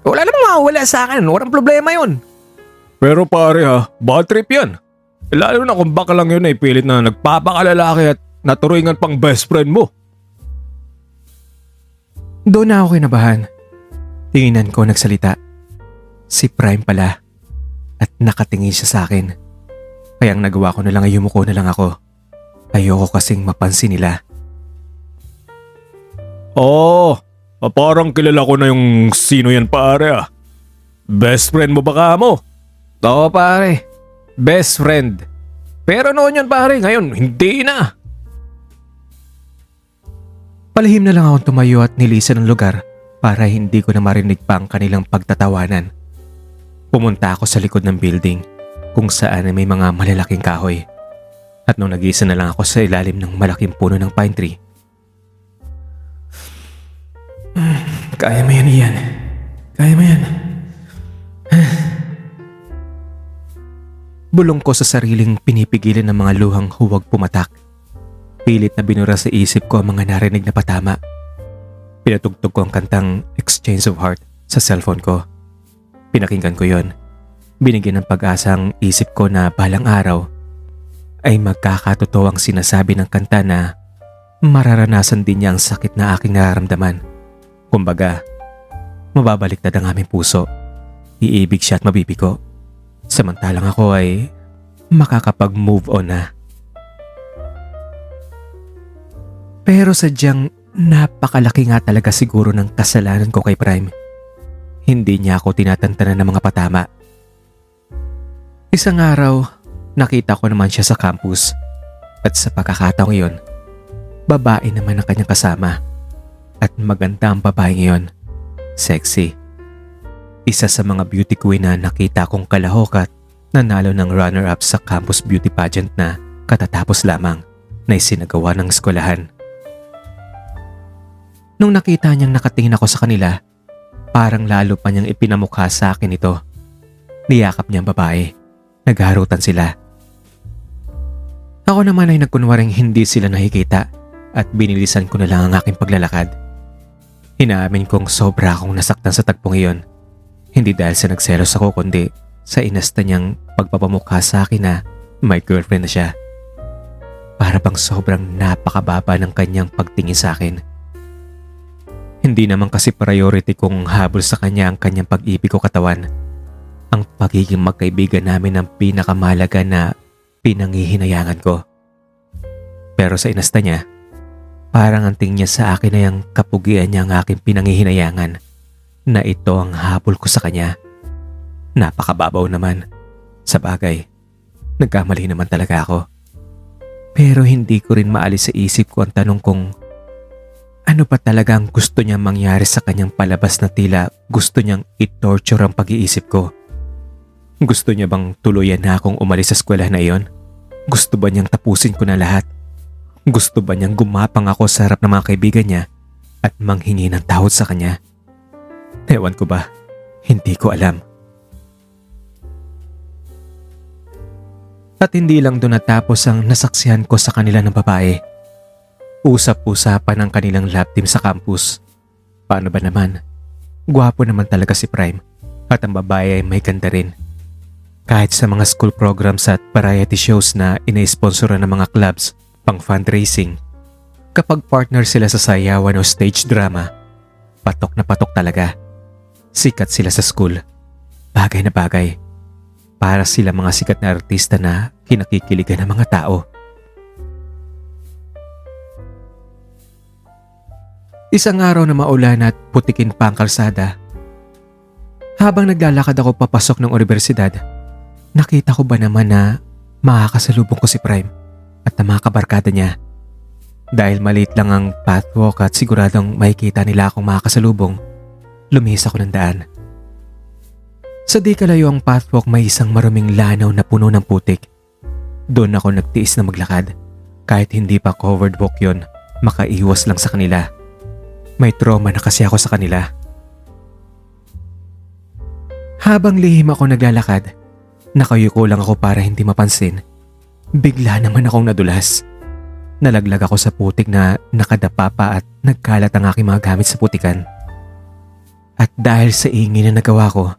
Wala namang mawawala sa akin, walang problema yun. Pero pare ha, bad trip yan. Lalo na kung baka lang yun ay pilit na nagpapakalalaki at naturingan pang best friend mo. Doon na ako kinabahan. Tinginan ko nagsalita. Si Prime pala. At nakatingin siya sa akin. Kaya ang nagawa ko na lang ay yumuko na lang ako. Ayoko kasing mapansin nila. Parang kilala ko na yung sino yan pare ah. Best friend mo baka mo? Oo pare, best friend. Pero noon yan pare, ngayon hindi na. Palihim na lang akong tumayo at nilisan ng lugar para hindi ko na marinig pa ang kanilang pagtatawanan. Pumunta ako sa likod ng building kung saan may mga malalaking kahoy. At nung nag-iisa na lang ako sa ilalim ng malaking puno ng pine tree. Kaya mo yan, Ian. Kaya mo yan. Bulong ko sa sariling pinipigilan ng mga luhang huwag pumatak. Pilit na binura sa isip ko ang mga narinig na patama. Pinatugtog ko ang kantang Exchange of Heart sa cellphone ko. Pinakinggan ko yon. Binigyan ng pag-asang isip ko na balang araw ay magkakatotoo ang sinasabi ng kanta na mararanasan din niya ang sakit na aking nararamdaman. Kumbaga, mababaliktad ang aming puso. Iibig siya at mabibiko. Samantalang ako ay makakapag-move on na. Pero sadyang napakalaki nga talaga siguro ng kasalanan ko kay Prime. Hindi niya ako tinatantanan ng mga patama. Isang araw, nakita ko naman siya sa campus. At sa pagkakataong iyon, babae naman ang kanyang kasama. At maganda ang babae ngayon. Sexy. Isa sa mga beauty queen na nakita kong kalahok at nanalo ng runner-up sa campus beauty pageant na katatapos lamang na isinagawa ng eskwelahan. Nung nakita niyang nakatingin ako sa kanila, parang lalo pa niyang ipinamukha sa akin ito. Niyakap niya ang babae. Nagharutan sila. Ako naman ay nagkunwaring hindi sila nakikita at binilisan ko na lang ang aking paglalakad. Inaamin kong sobra akong nasaktan sa tagpong iyon. Hindi dahil sa nagselos ako kundi sa inasta niyang pagpapamukha sa akin na may girlfriend na siya. Para bang sobrang napakababa ng kanyang pagtingin sa akin. Hindi naman kasi priority kong habol sa kanya ang kanyang pag-ibig o katawan. Ang pagiging magkaibigan namin ang pinakamahalaga na pinangihinayangan ko. Pero sa inasta niya, parang ang tingin niya sa akin ay ang kapugian niya ang aking pinangihinayangan na ito ang habol ko sa kanya. Napakababaw naman. Sa bagay, nagkamali naman talaga ako. Pero hindi ko rin maalis sa isip ko ang tanong kung ano pa talaga ang gusto niyang mangyari sa kanyang palabas na tila gusto niyang i-torture ang pag-iisip ko. Gusto niya bang tuluyan na akong umalis sa eskwela na iyon? Gusto ba niyang tapusin ko na lahat? Gusto ba niyang gumapang ako sa harap ng mga kaibigan niya at manghingi ng tawad sa kanya? Ewan ko ba? Hindi ko alam. At hindi lang doon natapos ang nasaksihan ko sa kanila ng babae. Usap-usapan ang kanilang lab team sa campus. Paano ba naman? Gwapo naman talaga si Prime at ang babae ay may ganda rin. Kahit sa mga school programs at variety shows na ina-sponsoran ng mga clubs pang fundraising, kapag partner sila sa sayawan o stage drama, patok na patok talaga. Sikat sila sa school. Bagay na bagay. Para sila mga sikat na artista na kinakikiligan ng mga tao. Isang araw na maulan at putikin pa ang kalsada. Habang naglalakad ako papasok ng universidad, nakita ko ba naman na makakasalubong ko si Prime at ang mga kabarkada niya. Dahil maliit lang ang pathwalk at siguradong makikita nila akong makakasalubong, lumihis ako ng daan. Sa di kalayo ang pathwalk may isang maruming lanaw na puno ng putik. Doon ako nagtiis na maglakad. Kahit hindi pa covered walk yon, makaiwas lang sa kanila. May trauma na kasi ako sa kanila. Habang lihim ako naglalakad, Nakayuko lang ako para hindi mapansin. Bigla naman akong nadulas. Nalaglag ako sa putik na nakadapa pa at nagkalat ang aking mga gamit sa putikan. At dahil sa ingay na nagawa ko,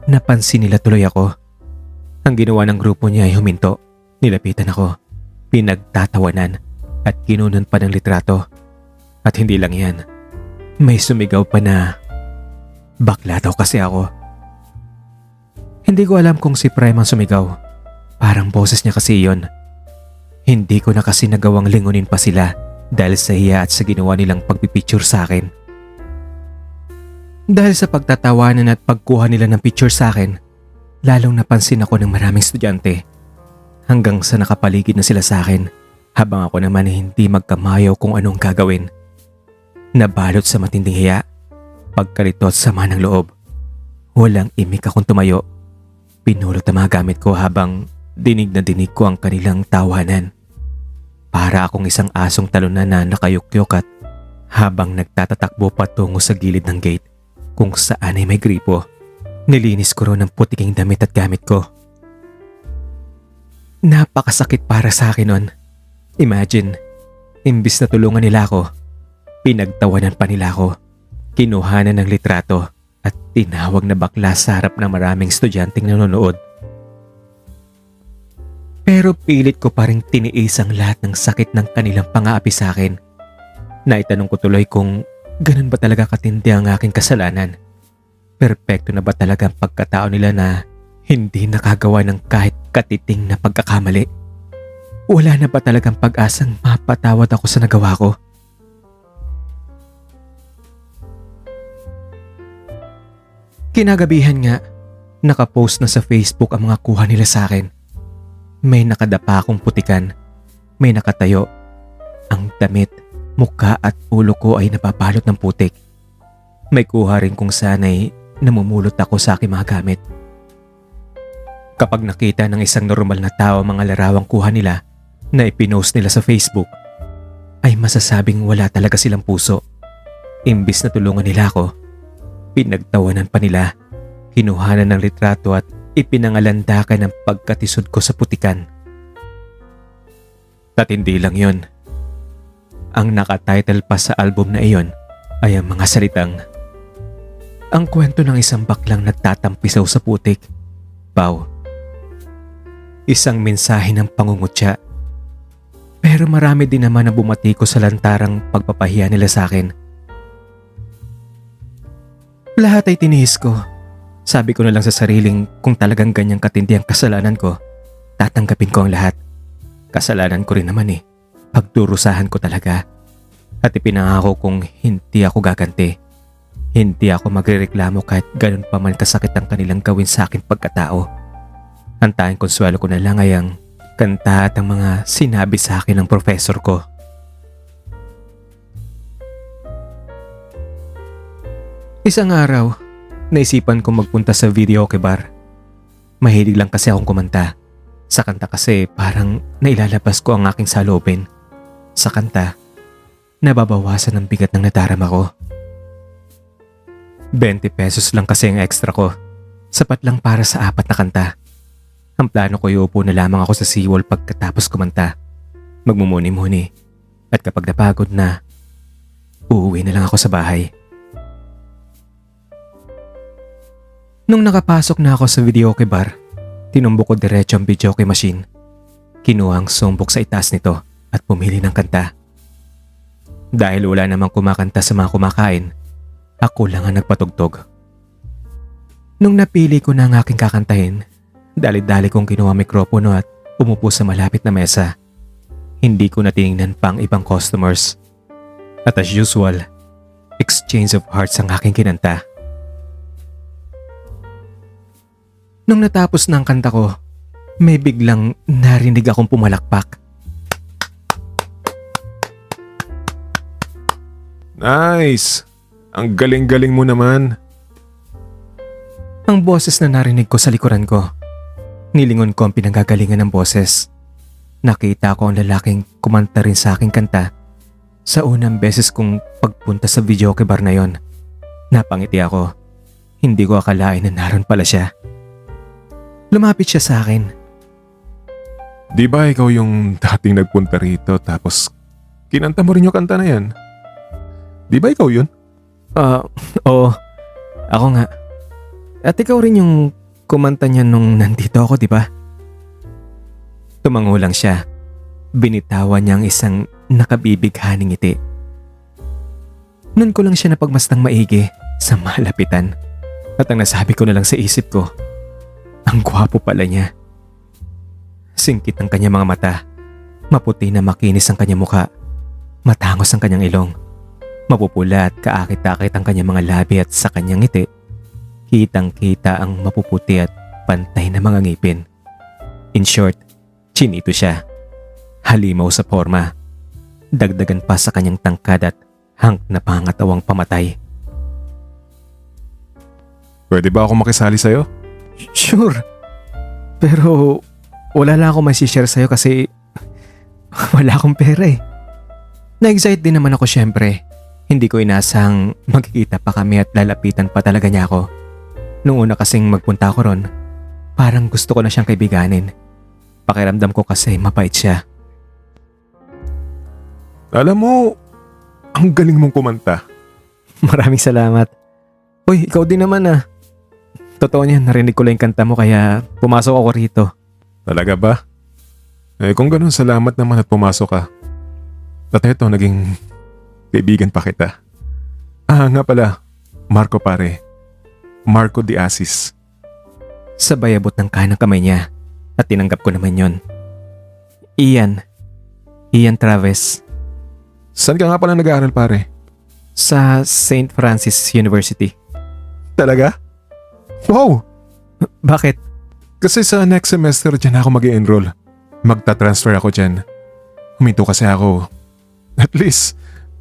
napansin nila tuloy ako. Ang ginawa ng grupo niya ay huminto. Nilapitan ako, pinagtatawanan at kinunan pa ng litrato. At hindi lang yan, may sumigaw pa na bakla daw kasi ako. Hindi ko alam kung si Prime ang sumigaw. Parang boses niya kasi yon. Hindi ko na kasi nagawang lingunin pa sila dahil sa hiya at sa ginawa nilang pagpipicture sa akin. Dahil sa pagtatawanan at pagkuha nila ng picture sa akin, lalong napansin ako ng maraming estudyante. Hanggang sa nakapaligid na sila sa akin habang ako naman hindi magkamayaw kung anong gagawin. Nabalot sa matinding hiya, pagkalito at sama ng loob. Walang imik akong tumayo. Pinulot ang mga gamit ko habang dinig na dinig ko ang kanilang tawanan. Para akong isang asong talunan na nakayukyok at habang nagtatatakbo patungo sa gilid ng gate kung saan ay may gripo, nilinis ko ron ang putiking damit at gamit ko. Napakasakit para sa akin nun. Imagine, imbis na tulungan nila ako, pinagtawanan pa nila ako, kinuhanan ng litrato at tinawag na bakla sa harap ng maraming estudyanteng nanonood. Pero pilit ko pa rin tiniis ang lahat ng sakit ng kanilang pang-aapi sa akin. Naitanong ko tuloy kung ganun ba talaga katindi ang aking kasalanan. Perpekto na ba talaga ang pagkatao nila na hindi nakagawa ng kahit katiting na pagkakamali? Wala na ba talagang pag-asang mapatawad ako sa nagawa ko? Kinagabihan nga, nakapost na sa Facebook ang mga kuha nila sa akin. May nakadapa akong putikan, may nakatayo. Ang damit, mukha at ulo ko ay napabalot ng putik. May kuha rin kung saan ay namumulot ako sa aking mga gamit. Kapag nakita ng isang normal na tao ang mga larawang kuha nila na ipinost nila sa Facebook, ay masasabing wala talaga silang puso. Imbis na tulungan nila ako, pinagtawanan pa nila, kinuhanan ng litrato at ipinangalandakan ang pagkatisod ko sa putikan. At hindi lang yon. Ang nakatitle pa sa album na iyon ay ang mga salitang, ang kwento ng isang baklang nagtatampisaw sa putik. Pau. Isang mensahe ng pangungutya. Pero marami din naman na bumati ko sa lantarang pagpapahiya nila sa akin. Lahat ay tinihis ko. Sabi ko na lang sa sariling kung talagang ganyang katindi ang kasalanan ko, tatanggapin ko ang lahat. Kasalanan ko rin naman eh. Pagdurusahan ko talaga. At ipinangako kong hindi ako gaganti. Hindi ako magrereklamo kahit ganun pa man kasakit ang kanilang gawin sa akin pagkatao. Ang tanging konsuelo ko na lang ay ang kanta at ang mga sinabi sa akin ng professor ko. Isang araw, naisipan kong magpunta sa videoke bar. Mahilig lang kasi akong kumanta. Sa kanta kasi parang nailalabas ko ang aking salobin. Sa kanta, nababawasan ang bigat ng nadarama ko. 20 pesos lang kasi ang extra ko. Sapat lang para sa 4 na kanta. Ang plano ko iupo na lamang ako sa seawall pagkatapos kumanta. Magmumuni-muni. At kapag napagod na, uuwi na lang ako sa bahay. Nung nakapasok na ako sa videoke bar, tinumbok ko diretso ang videoke machine. Kinuha ang songbook sa itaas nito at pumili ng kanta. Dahil wala namang kumakanta sa mga kumakain, ako lang ang nagpatugtog. Nung napili ko na ang aking kakantahin, dali-dali kong kinuha ang mikropono at umupo sa malapit na mesa. Hindi ko na tinignan pa ang ibang customers. At as usual, exchange of hearts ang aking kinanta. Nung natapos na ang kanta ko, may biglang narinig akong pumalakpak. Nice! Ang galing-galing mo naman. Ang boses na narinig ko sa likuran ko. Nilingon ko ang pinanggagalingan ng boses. Nakita ko ang lalaking kumanta rin sa aking kanta sa unang beses kong pagpunta sa videoke bar na yon. Napangiti ako. Hindi ko akalain na naroon pala siya. Lumapit siya sa akin. Di ba ikaw yung dating nagpunta rito tapos kinanta mo rin yung kanta na yan? Di ba ikaw yun? Oo. Ako nga. At ikaw rin yung kumanta niya nung nandito ako, di ba? Tumango lang siya. Binitawan niya ang isang nakabibighaning ngiti. Nun ko lang siya napagmastang maigi sa malapitan. At ang nasabi ko na lang sa isip ko, ang gwapo pala niya. Singkit ang kanyang mga mata. Maputi na makinis ang kanyang muka. Matangos ang kanyang ilong. Mapupula at kaakit-akit ang kanyang mga labi at sa kanyang ngiti, kitang-kita ang mapuputi at pantay na mga ngipin. In short, chinito siya. Halimaw sa forma. Dagdagan pa sa kanyang tangkad at hang na pangatawang pamatay. Pwede ba ako makisali sa'yo? Sure. Pero wala lang ako masishare sa'yo kasi wala akong pera eh. Na-excite din naman ako syempre. Hindi ko inasang magkikita pa kami at lalapitan pa talaga niya ako. Nung una kasing magpunta ako ron, parang gusto ko na siyang kaibiganin. Pakiramdam ko kasi mabait siya. Alam mo, ang galing mong kumanta. Maraming salamat. Uy, ikaw din naman ah. Totoo niyan, narinig ko lang yung kanta mo kaya pumasok ako rito. Talaga ba? Eh kung ganun, salamat naman at pumasok ka. At eto, naging kaibigan pa kita. Nga pala, Marco pare. Marco de Asis. Sabay abot ng kanang kamay niya at tinanggap ko naman yon. Ian Traves. Saan ka nga pala nag-aaral pare? Sa St. Francis University. Talaga? Wow! Bakit? Kasi sa next semester dyan ako mag-i-enroll. Magta-transfer ako dyan. Huminto kasi ako. At least,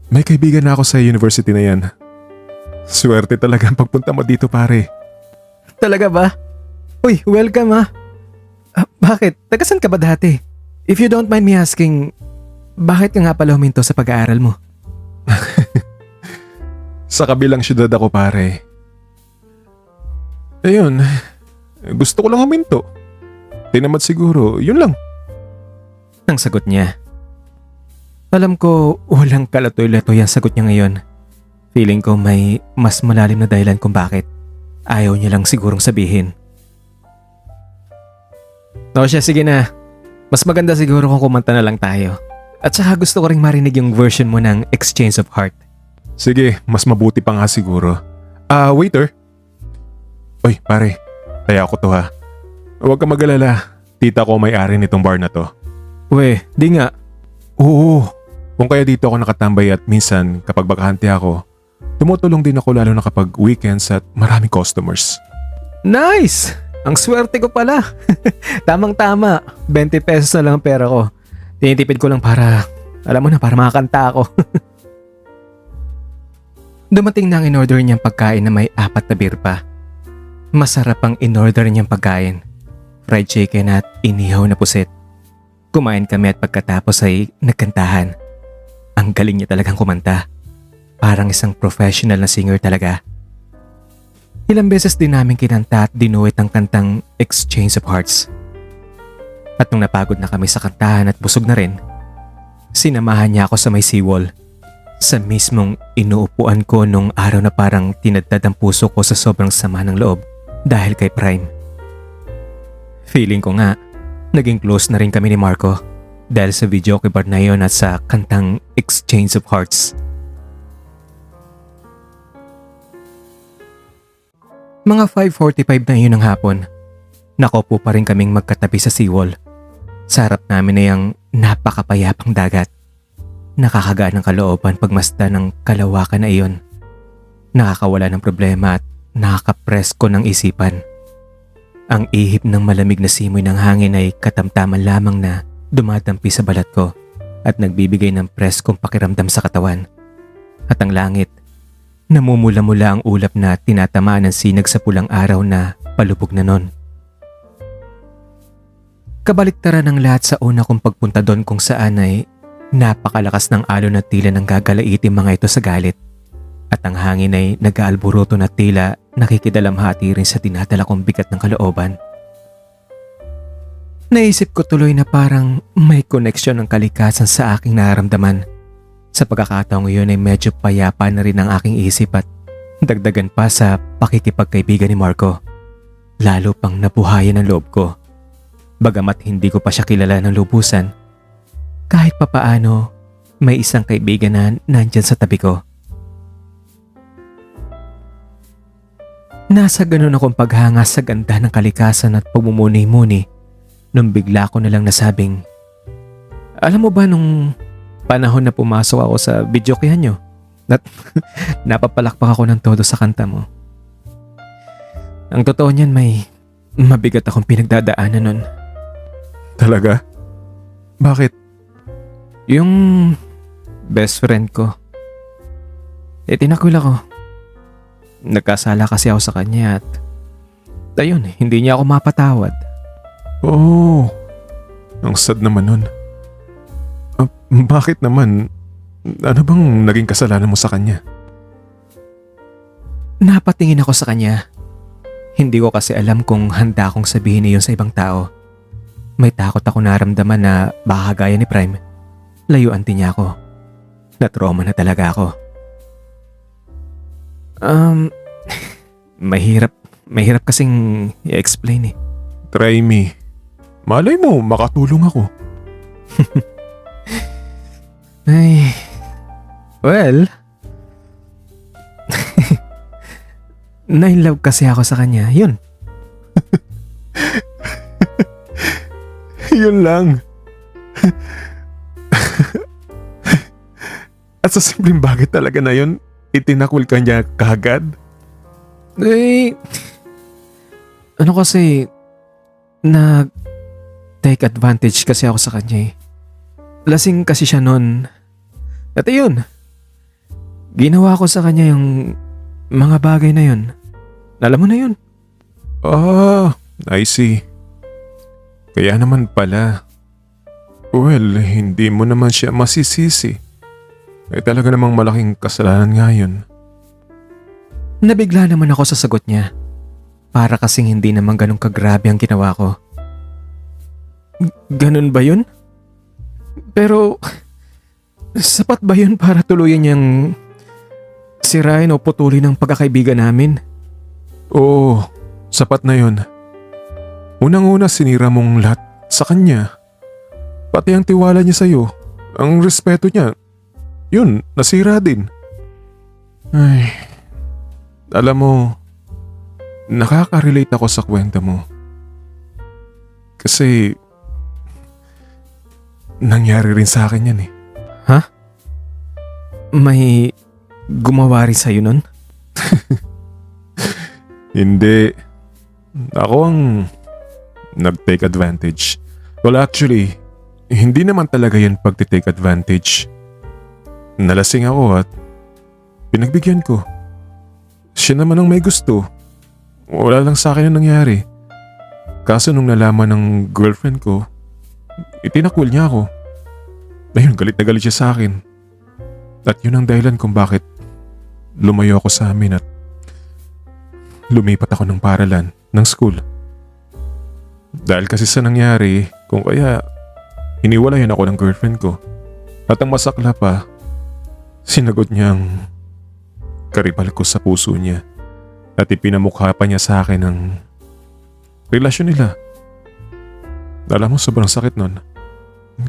may kaibigan na ako sa university na yan. Swerte talaga ang pagpunta mo dito pare. Talaga ba? Uy, welcome ah. Bakit? Tagasan ka ba dati? If you don't mind me asking, bakit ka nga pala huminto sa pag-aaral mo? Sa kabilang syudad ako pare. Ayun, gusto ko lang huminto. Tinamad siguro, yun lang. Ang sagot niya. Alam ko walang kalatoy-latoy ang sagot niya ngayon. Feeling ko may mas malalim na dahilan kung bakit. Ayaw niya lang sigurong sabihin. O siya, sige na. Mas maganda siguro kung kumanta na lang tayo. At saka gusto ko ring marinig yung version mo ng Exchange of Heart. Sige, mas mabuti pa nga siguro. Waiter. Oy, pare. Kaya ako to ha. Huwag ka mag-alala. Tita ko may-ari nitong bar na to. We, di nga. Oo. Kung kaya dito ako nakatambay at minsan kapag bakante ako, tumutulong din ako lalo na kapag weekends at maraming customers. Nice! Ang swerte ko pala. Tamang-tama. 20 pesos na lang ang pera ko. Tinitipid ko lang para, alam mo na, para makakanta ako. Dumating na ang in-order niyang pagkain na may 4 na beer pa. Masarap ang in-order niyang pagkain. Fried chicken at inihaw na pusit. Kumain kami at pagkatapos ay nagkantahan. Ang galing niya talagang kumanta. Parang isang professional na singer talaga. Ilang beses din namin kinanta at dinuwit ang kantang Exchange of Hearts. At nung napagod na kami sa kantahan at busog na rin, sinamahan niya ako sa may seawall. Sa mismong inuupuan ko nung araw na parang tinadtad ang puso ko sa sobrang sama ng loob dahil kay Prime. Feeling ko nga, naging close na rin kami ni Marco dahil sa videoke bar na yon at sa kantang Exchange of Hearts. Mga 5:45 na yun ng hapon. Nakaupo pa rin kaming magkatabi sa seawall. Sa harap namin ay ang napakapayapang dagat. Nakakagaan ng kalooban pagmasdan ng kalawakan na iyon. Nakakawala ng problema at nakakapresko ng isipan. Ang ihip ng malamig na simoy ng hangin ay katamtaman lamang na dumadampi sa balat ko at nagbibigay ng preskong pakiramdam sa katawan. At ang langit, namumula-mula ang ulap na tinatamaan ng sinag sa pulang araw na palubog na nun. Kabaliktaran ng lahat sa una kong pagpunta doon kung saan ay napakalakas ng alon na tila nang gagalaitin mga ito sa galit. At ang hangin ay nag-aalburuto na tila nakikidalamhati rin sa dinadala kong bigat ng kalooban. Naisip ko tuloy na parang may koneksyon ng kalikasan sa aking nararamdaman. Sa pagkakataong iyon ay medyo payapa na rin ang aking isip at dagdagan pa sa pakikipagkaibigan ni Marco. Lalo pang nabuhayan ang loob ko. Bagamat hindi ko pa siya kilala ng lubusan, kahit papaano may isang kaibigan na nandyan sa tabi ko. Nasa ganun akong paghanga sa ganda ng kalikasan at pagmumuni-muni nung bigla ko nalang nasabing, alam mo ba nung panahon na pumasok ako sa videokehan nyo, napapalakpak ako ng todo sa kanta mo. Ang totoo niyan, may mabigat akong pinagdadaanan nun. Talaga? Bakit? Yung best friend ko, tinakwil ako. Nagkasala kasi ako sa kanya at ayun, hindi niya ako mapatawad. Oo. Ang sad naman nun. Bakit naman? Ano bang naging kasalanan mo sa kanya? Napatingin ako sa kanya. Hindi ko kasi alam kung handa akong sabihin iyon sa ibang tao. May takot ako naramdaman na baka gaya ni Prime. Layuan din niya ako. Na-trauma na talaga ako. Mahirap kasing i-explain eh. Try me. Malay mo, makatulong ako. Ay, well, na-inlove kasi ako sa kanya, yun. Yun lang. At sa simpleng bagay talaga na yun, itinakwil ka niya kagad? Eh, ano kasi, take advantage kasi ako sa kanya eh. Lasing kasi siya nun. At yun, ginawa ko sa kanya yung mga bagay na yun. Alam mo na yun. I see. Kaya naman pala. Well, hindi mo naman siya masisisi. Eh talaga namang malaking kasalanan nga yun. Nabigla naman ako sa sagot niya. Para kasing hindi naman ganun kagrabe ang ginawa ko. Ganun ba yun? Pero, sapat ba yun para tuluyan niyang sirain o putulin ang pagkakaibigan namin? Oo, sapat na yun. Unang-una sinira mong lahat sa kanya. Pati ang tiwala niya sa'yo, ang respeto niya, yun, nasira din. Ay, alam mo, nakaka-relate ako sa kwento mo. Kasi, nangyari rin sa akin yan eh. May gumawa rin sa'yo nun? Hindi. Ako ang nag-take advantage. Well actually, hindi naman talaga yan pag-take advantage. Nalasing ako at pinagbigyan ko. Siya naman ang may gusto. Wala lang sa akin ang nangyari. Kaso nung nalaman ng girlfriend ko, itinakwil niya ako. Ayun, galit na galit siya sa akin. At yun ang dahilan kung bakit lumayo ako sa amin at lumipat ako ng paralan, ng school. Dahil kasi sa nangyari, kung kaya hiniwalayan ako ng girlfriend ko. At ang masakla pa, sinagot niya ang karibal ko sa puso niya at ipinamukha pa niya sa akin ang relasyon nila. Alam mo, sobrang sakit nun.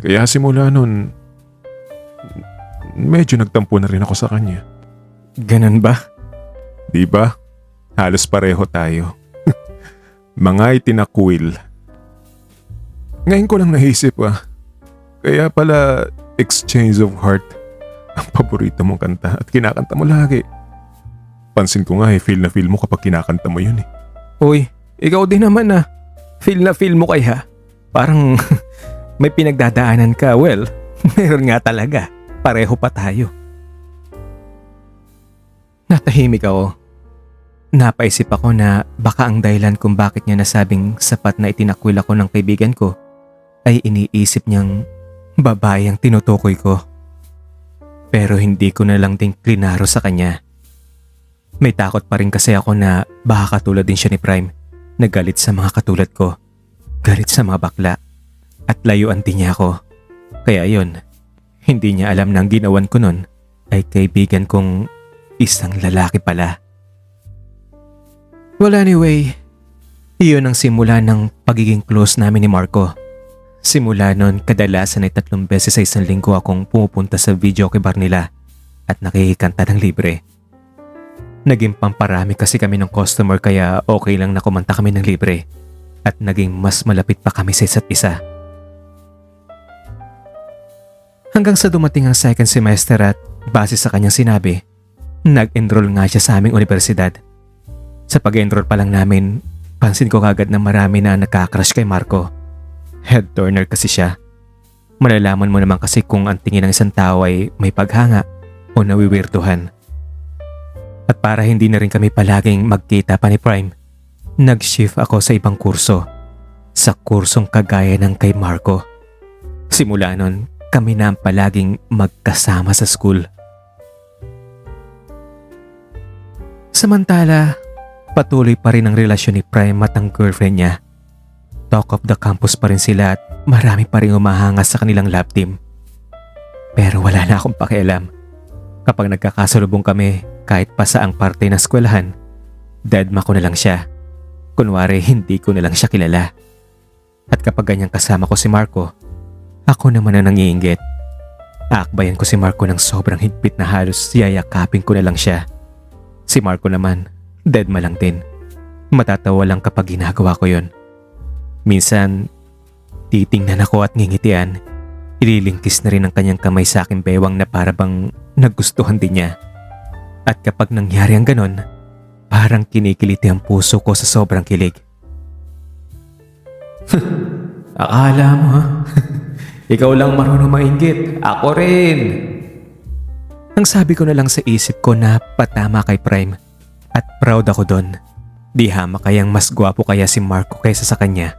Kaya simula nun, medyo nagtampo na rin ako sa kanya. Ganun ba? Di ba? Halos pareho tayo. Mga itinakwil. Ngayon ko lang naisip Kaya pala Exchange of Heart ang paborito mong kanta at kinakanta mo lagi. Pansin ko nga feel na feel mo kapag kinakanta mo yun eh. Uy, ikaw din naman feel na feel mo kaya. Parang may pinagdadaanan ka. Well, meron nga talaga. Pareho pa tayo. Natahimik ako. Napaisip ako na baka ang dahilan kung bakit niya nasabing sapat na itinakwil ako ng kaibigan ko ay iniisip niyang babae ang tinutukoy ko. Pero hindi ko na lang din klinaro sa kanya. May takot pa rin kasi ako na baka katulad din siya ni Prime na galit sa mga katulad ko. Galit sa mga bakla. at layuan din niya ako. Kaya yun, hindi niya alam na ang ginawan ko nun ay kaibigan kong isang lalaki pala. Well anyway, iyon ang simula ng pagiging close namin ni Marco. Simula nun, kadalasan ay 3 beses sa isang linggo akong pumupunta sa videoke bar nila at nakikanta ng libre. Naging pamparami kasi kami ng customer kaya okay lang na kumanta kami ng libre at naging mas malapit pa kami sa isa't isa. Hanggang sa dumating ang second semester at base sa kanyang sinabi, nag-enroll nga siya sa aming universidad. Sa pag-enroll pa lang namin, pansin ko kagad na marami na nakakrush kay Marco. Head turner kasi siya. Malalaman mo naman kasi kung ang tingin ng isang tao ay may paghanga o nawiwirtuhan. At para hindi na rin kami palaging magkita pa ni Prime, nag-shift ako sa ibang kurso. Sa kursong kagaya ng kay Marco. Simula nun, kami na ang palaging magkasama sa school. Samantala, patuloy pa rin ang relasyon ni Prime at ang girlfriend niya. Talk of the campus pa rin sila at marami pa rin umahanga sa kanilang lab team. Pero wala na akong pakialam. Kapag nagkakasalubong kami kahit pa saang parte ng eskwelahan, deadma ko na lang siya. Kunwari hindi ko na lang siya kilala. At kapag ganyang kasama ko si Marco, ako naman ang nangiinggit. Aakbayan ko si Marco ng sobrang higpit na halos yayakapin ko na lang siya. Si Marco naman, deadma lang din. Matatawa lang kapag ginagawa ko yon. Minsan, titingnan ako at ngingitian. Ililingkis na rin ang kanyang kamay sa aking bewang na para bang nagustuhan din niya. At kapag nangyari ang ganon, parang kinikiliti ang puso ko sa sobrang kilig. Akala mo ha? Ikaw lang marunong mainggit. Ako rin. Ang sabi ko na lang sa isip ko na patama kay Prime. At proud ako doon. Di hama kayang mas gwapo kaya si Marco kaysa sa kanya.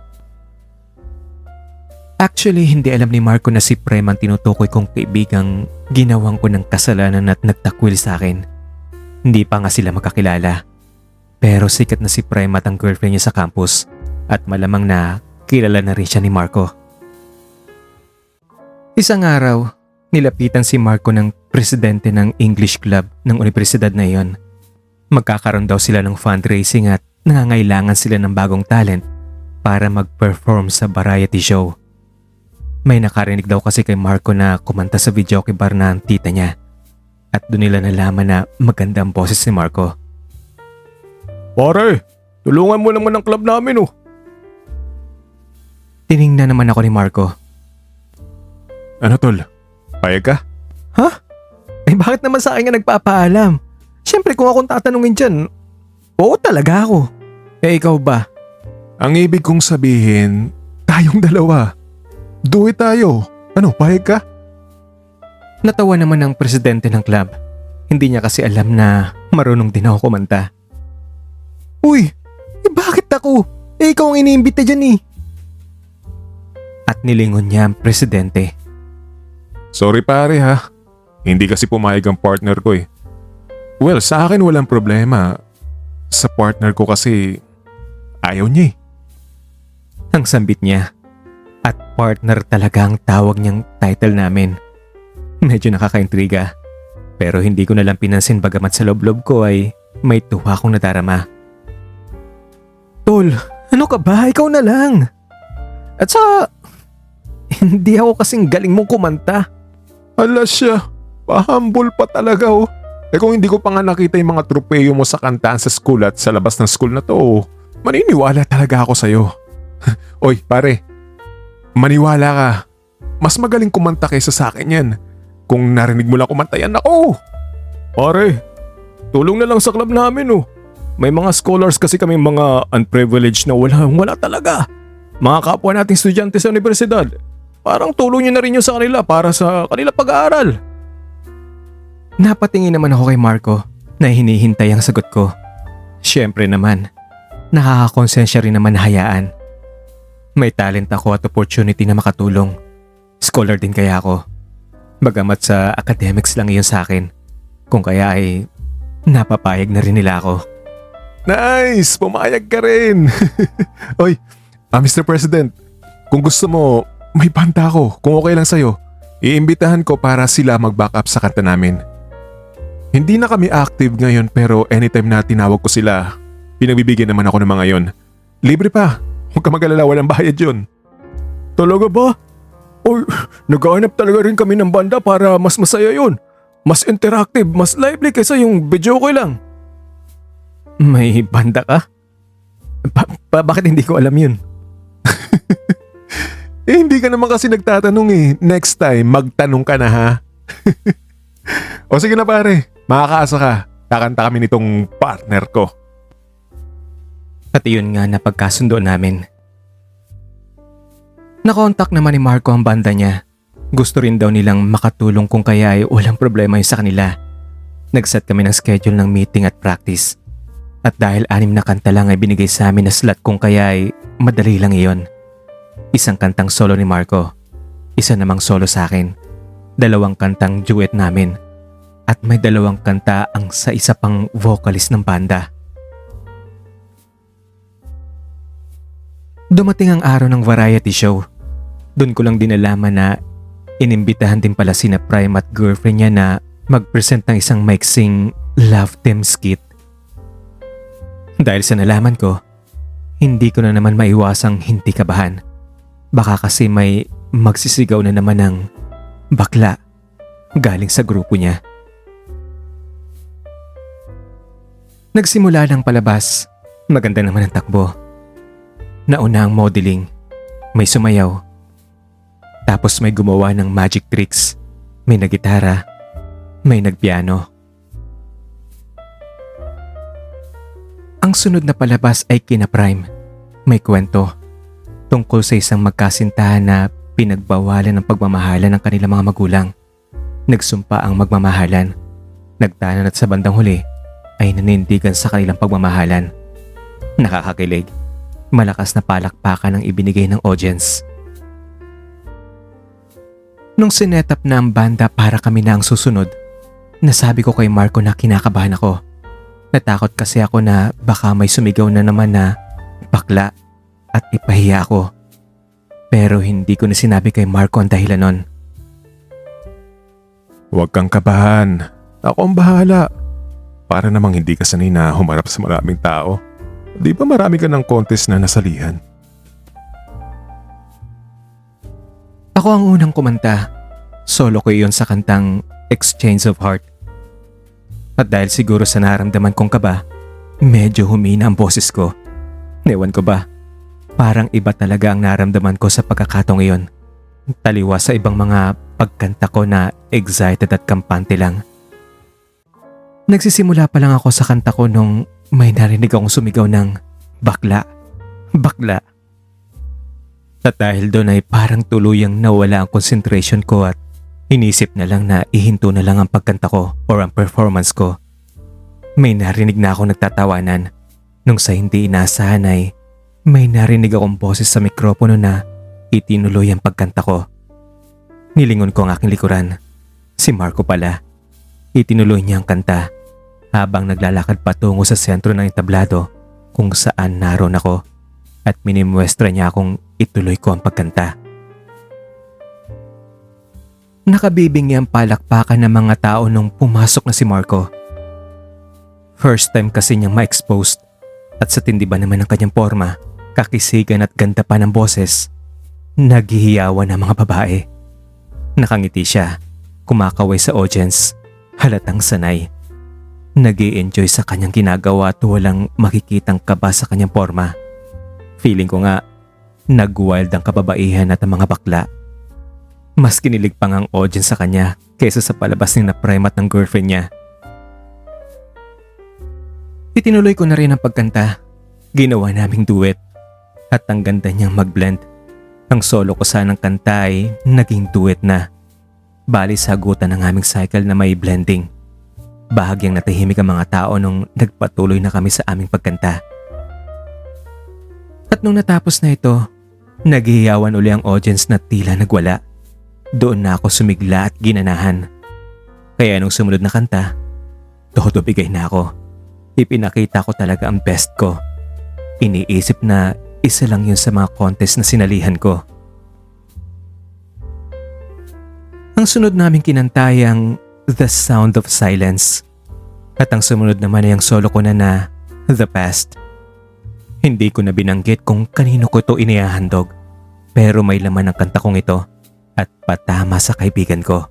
Actually, hindi alam ni Marco na si Prem ang tinutukoy kong kaibigang ginawang ko ng kasalanan at nagtakwil sa akin. Hindi pa nga sila magkakilala. Pero sikat na si Prem at ang girlfriend niya sa campus at malamang na kilala na rin siya ni Marco. Isang araw, nilapitan si Marco ng presidente ng English Club ng universidad na iyon. Magkakaroon daw sila ng fundraising at nangangailangan sila ng bagong talent para mag-perform sa variety show. May nakarinig daw kasi kay Marco na kumanta sa videoke bar na ang tita niya at doon nila nalaman na maganda ang boses ni Marco. Pare, tulungan mo naman ang club namin oh. Tiningnan naman ako ni Marco. Ano tol? Payag ka? Ha? Eh bakit naman sa akin nga nagpapaalam? Siyempre kung akong tatanungin dyan, oo talaga ako. Eh ikaw ba? Ang ibig kong sabihin, tayong dalawa. Do it tayo. Ano, payag ka? Natawa naman ang presidente ng club. Hindi niya kasi alam na marunong din ako kumanta. Uy, eh bakit ako? Eh ikaw ang iniimbita dyan eh. At nilingon niya ang presidente. Sorry pare ha. Hindi kasi pumayag ang partner ko eh. Well, sa akin walang problema. Sa partner ko kasi ayaw niya eh. Ang sambit niya. At partner talaga ang tawag niyang title namin. Medyo nakakaintriga. Pero hindi ko nalang pinansin bagamat sa loob-loob ko ay may tuwa akong nadarama. Tol, ano ka ba? Ikaw na lang. At sa hindi ako kasing galing mong kumanta. Hala siya, pahambol pa talaga oh. Eh kung hindi ko pa nga nakita yung mga tropeyo mo sa kantaan sa school at sa labas ng school na to, maniniwala talaga ako sa'yo. Oy pare, maniwala ka. Mas magaling kumanta kaysa sa akin yan. Kung narinig mo lang kumanta yan ako. Pare, tulong na lang sa club namin oh. May mga scholars kasi kami mga unprivileged na wala talaga. Mga kapwa nating estudyante sa universidad. Parang tulong nyo na rin yun sa kanila para sa kanila pag-aaral. Napatingin naman ako kay Marco na hinihintay ang sagot ko. Siyempre naman, nakakakonsensya rin naman na hayaan. May talent ako at opportunity na makatulong. Scholar din kaya ako. Bagamat sa academics lang iyon sa akin. Kung kaya ay napapayag na rin nila ako. Nice! Pumayag ka rin! Oy, Mr. President, kung gusto mo, may banda ko kung okay lang sa'yo. Iimbitahan ko para sila mag-back up sa kanta namin. Hindi na kami active ngayon pero anytime na tinawag ko sila, pinagbibigyan naman ako ng mga yon. Libre pa. Huwag ka mag-alala, walang bayad yun. Talaga ba? Oy, naghahanap talaga rin kami ng banda para mas masaya yun. Mas interactive, mas lively kaysa yung video ko lang. May banda ka? Bakit hindi ko alam yun? Hindi ka naman kasi nagtatanong eh. Next time, magtanong ka na ha. O sige na pare, makakaasa ka. Kakanta kami nitong partner ko. At iyon nga na pagkasundo namin. Nakontak naman ni Marco ang banda niya. Gusto rin daw nilang makatulong kung kaya ay walang problema yun sa kanila. Nag-set kami ng schedule ng meeting at practice. At dahil 6 na kanta lang ay binigay sa amin na slot kung kaya ay madali lang iyon. Isang kantang solo ni Marco, isa namang solo sa akin, 2 kantang duet namin, at may 2 kanta ang sa isa pang vocalist ng banda. Dumating ang araw ng variety show. Doon ko lang din nalaman na inimbitahan din pala sina Prime at girlfriend niya na mag-present ng isang maiksing love theme skit. Dahil sa nalaman ko, hindi ko na naman maiwasang hindi kabahan. Baka kasi may magsisigaw na naman ng bakla galing sa grupo niya. Nagsimula ng palabas, maganda naman ang takbo. Nauna ang modeling, may sumayaw. Tapos may gumawa ng magic tricks, may nagitara, may nagpiano. Ang sunod na palabas ay kina Prime. May kwento tungkol sa isang magkasintahan na pinagbawalan ng pagmamahalan ng kanilang mga magulang. Nagsumpa ang magmamahalan. Nagtanan at sa bandang huli ay nanindigan sa kanilang pagmamahalan. Nakakakilig. Malakas na palakpakan ang ibinigay ng audience. Nung sinetap na ang banda para kami na ang susunod, nasabi ko kay Marco na kinakabahan ako. Natakot kasi ako na baka may sumigaw na naman na bakla at ipahiya ako. Pero hindi ko na sinabi kay Marco ang dahilan nun. Huwag kang kabahan. Ako ang bahala. Para namang hindi ka sanay na humarap sa maraming tao. Di ba marami ka ng contest na nasalihan? Ako ang unang kumanta. Solo ko iyon sa kantang Exchange of Heart. At dahil siguro sa naramdaman kong kaba, medyo humina ang boses ko. Ewan ko ba, parang iba talaga ang naramdaman ko sa pagkakataong iyon. Taliwa sa ibang mga pagkanta ko na excited at kampante lang. Nagsisimula pa lang ako sa kanta ko nung may narinig akong sumigaw ng bakla, bakla. At dahil doon ay parang tuluyang nawala ang concentration ko at inisip na lang na ihinto na lang ang pagkanta ko or ang performance ko. May narinig na akong nagtatawanan. Nung sa hindi inaasahan ay may narinig akong boses sa mikropono na itinuloy ang pagkanta ko. Nilingon ko ang aking likuran. Si Marco pala. Itinuloy niya ang kanta habang naglalakad patungo sa sentro ng entablado kung saan naroon ako at minimwestra niya akong ituloy ko ang pagkanta. Nakabibingi ang palakpakan ng mga tao nung pumasok na si Marco. First time kasi niyang ma-exposed at sa tindi ba naman ng kanyang forma, kakisigan at ganda pa ng boses, naghihiyawan ang mga babae. Nakangiti siya, kumakaway sa audience, halatang sanay. Nag-i-enjoy sa kanyang ginagawa at walang makikitang kaba sa kanyang forma. Feeling ko nga, nag-wild ang kababaihan at ang mga bakla. Mas kinilig pang ang audience sa kanya kaysa sa palabas ni na Prime at ng girlfriend niya. Itinuloy ko na rin ang pagkanta. Ginawa naming duet at ang ganda niyang mag-blend. Ang solo ko sanang kanta ay naging duet na. Bali sagutan ng aming cycle na may blending. Bahagyang natahimik ang mga tao nung nagpatuloy na kami sa aming pagkanta. At nung natapos na ito, naghihiyawan uli ang audience na tila nagwala. Doon na ako sumigla at ginanahan. Kaya nung sumunod na kanta, todo bigay na ako. Ipinakita ko talaga ang best ko. Iniisip na isa lang yun sa mga contest na sinalihan ko. Ang sunod naming kinantay ang The Sound of Silence. At ang sumunod naman ay ang solo ko na The Past. Hindi ko na binanggit kung kanino ko ito inihahandog, pero may laman ang kanta kong ito at patama sa kaibigan ko.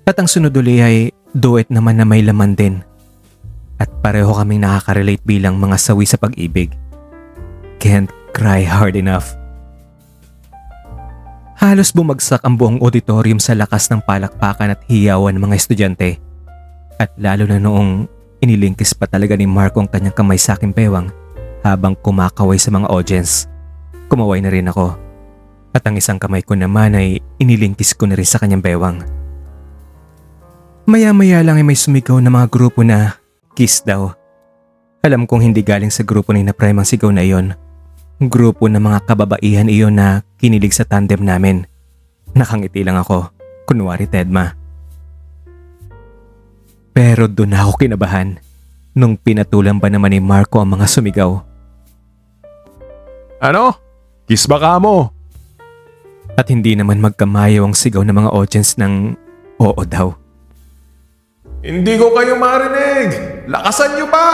At ang sunod uli ay duet naman na may laman din. At pareho kaming nakaka-relate bilang mga sawi sa pag-ibig. Can't Cry Hard Enough. Halos bumagsak ang buong auditorium sa lakas ng palakpakan at hiyawan ng mga estudyante. At lalo na noong inilingkis pa talaga ni Marco ang kanyang kamay sa aking bewang habang kumakaway sa mga audience. Kumaway na rin ako. At ang isang kamay ko naman ay inilingkis ko na rin sa kanyang bewang. Maya-maya lang ay may sumigaw na mga grupo na kiss daw. Alam kong hindi galing sa grupo ni Naprime ang sigaw na iyon. Grupo ng mga kababaihan iyon na kinilig sa tandem namin. Nakangiti lang ako, kunwari Tedma. Pero doon ako kinabahan nung pinatulan ba naman ni Marco ang mga sumigaw. Ano? Kiss ba ka mo? At hindi naman magkamayo ang sigaw ng mga audience ng oo daw. Hindi ko kayo marinig! Lakasan niyo pa!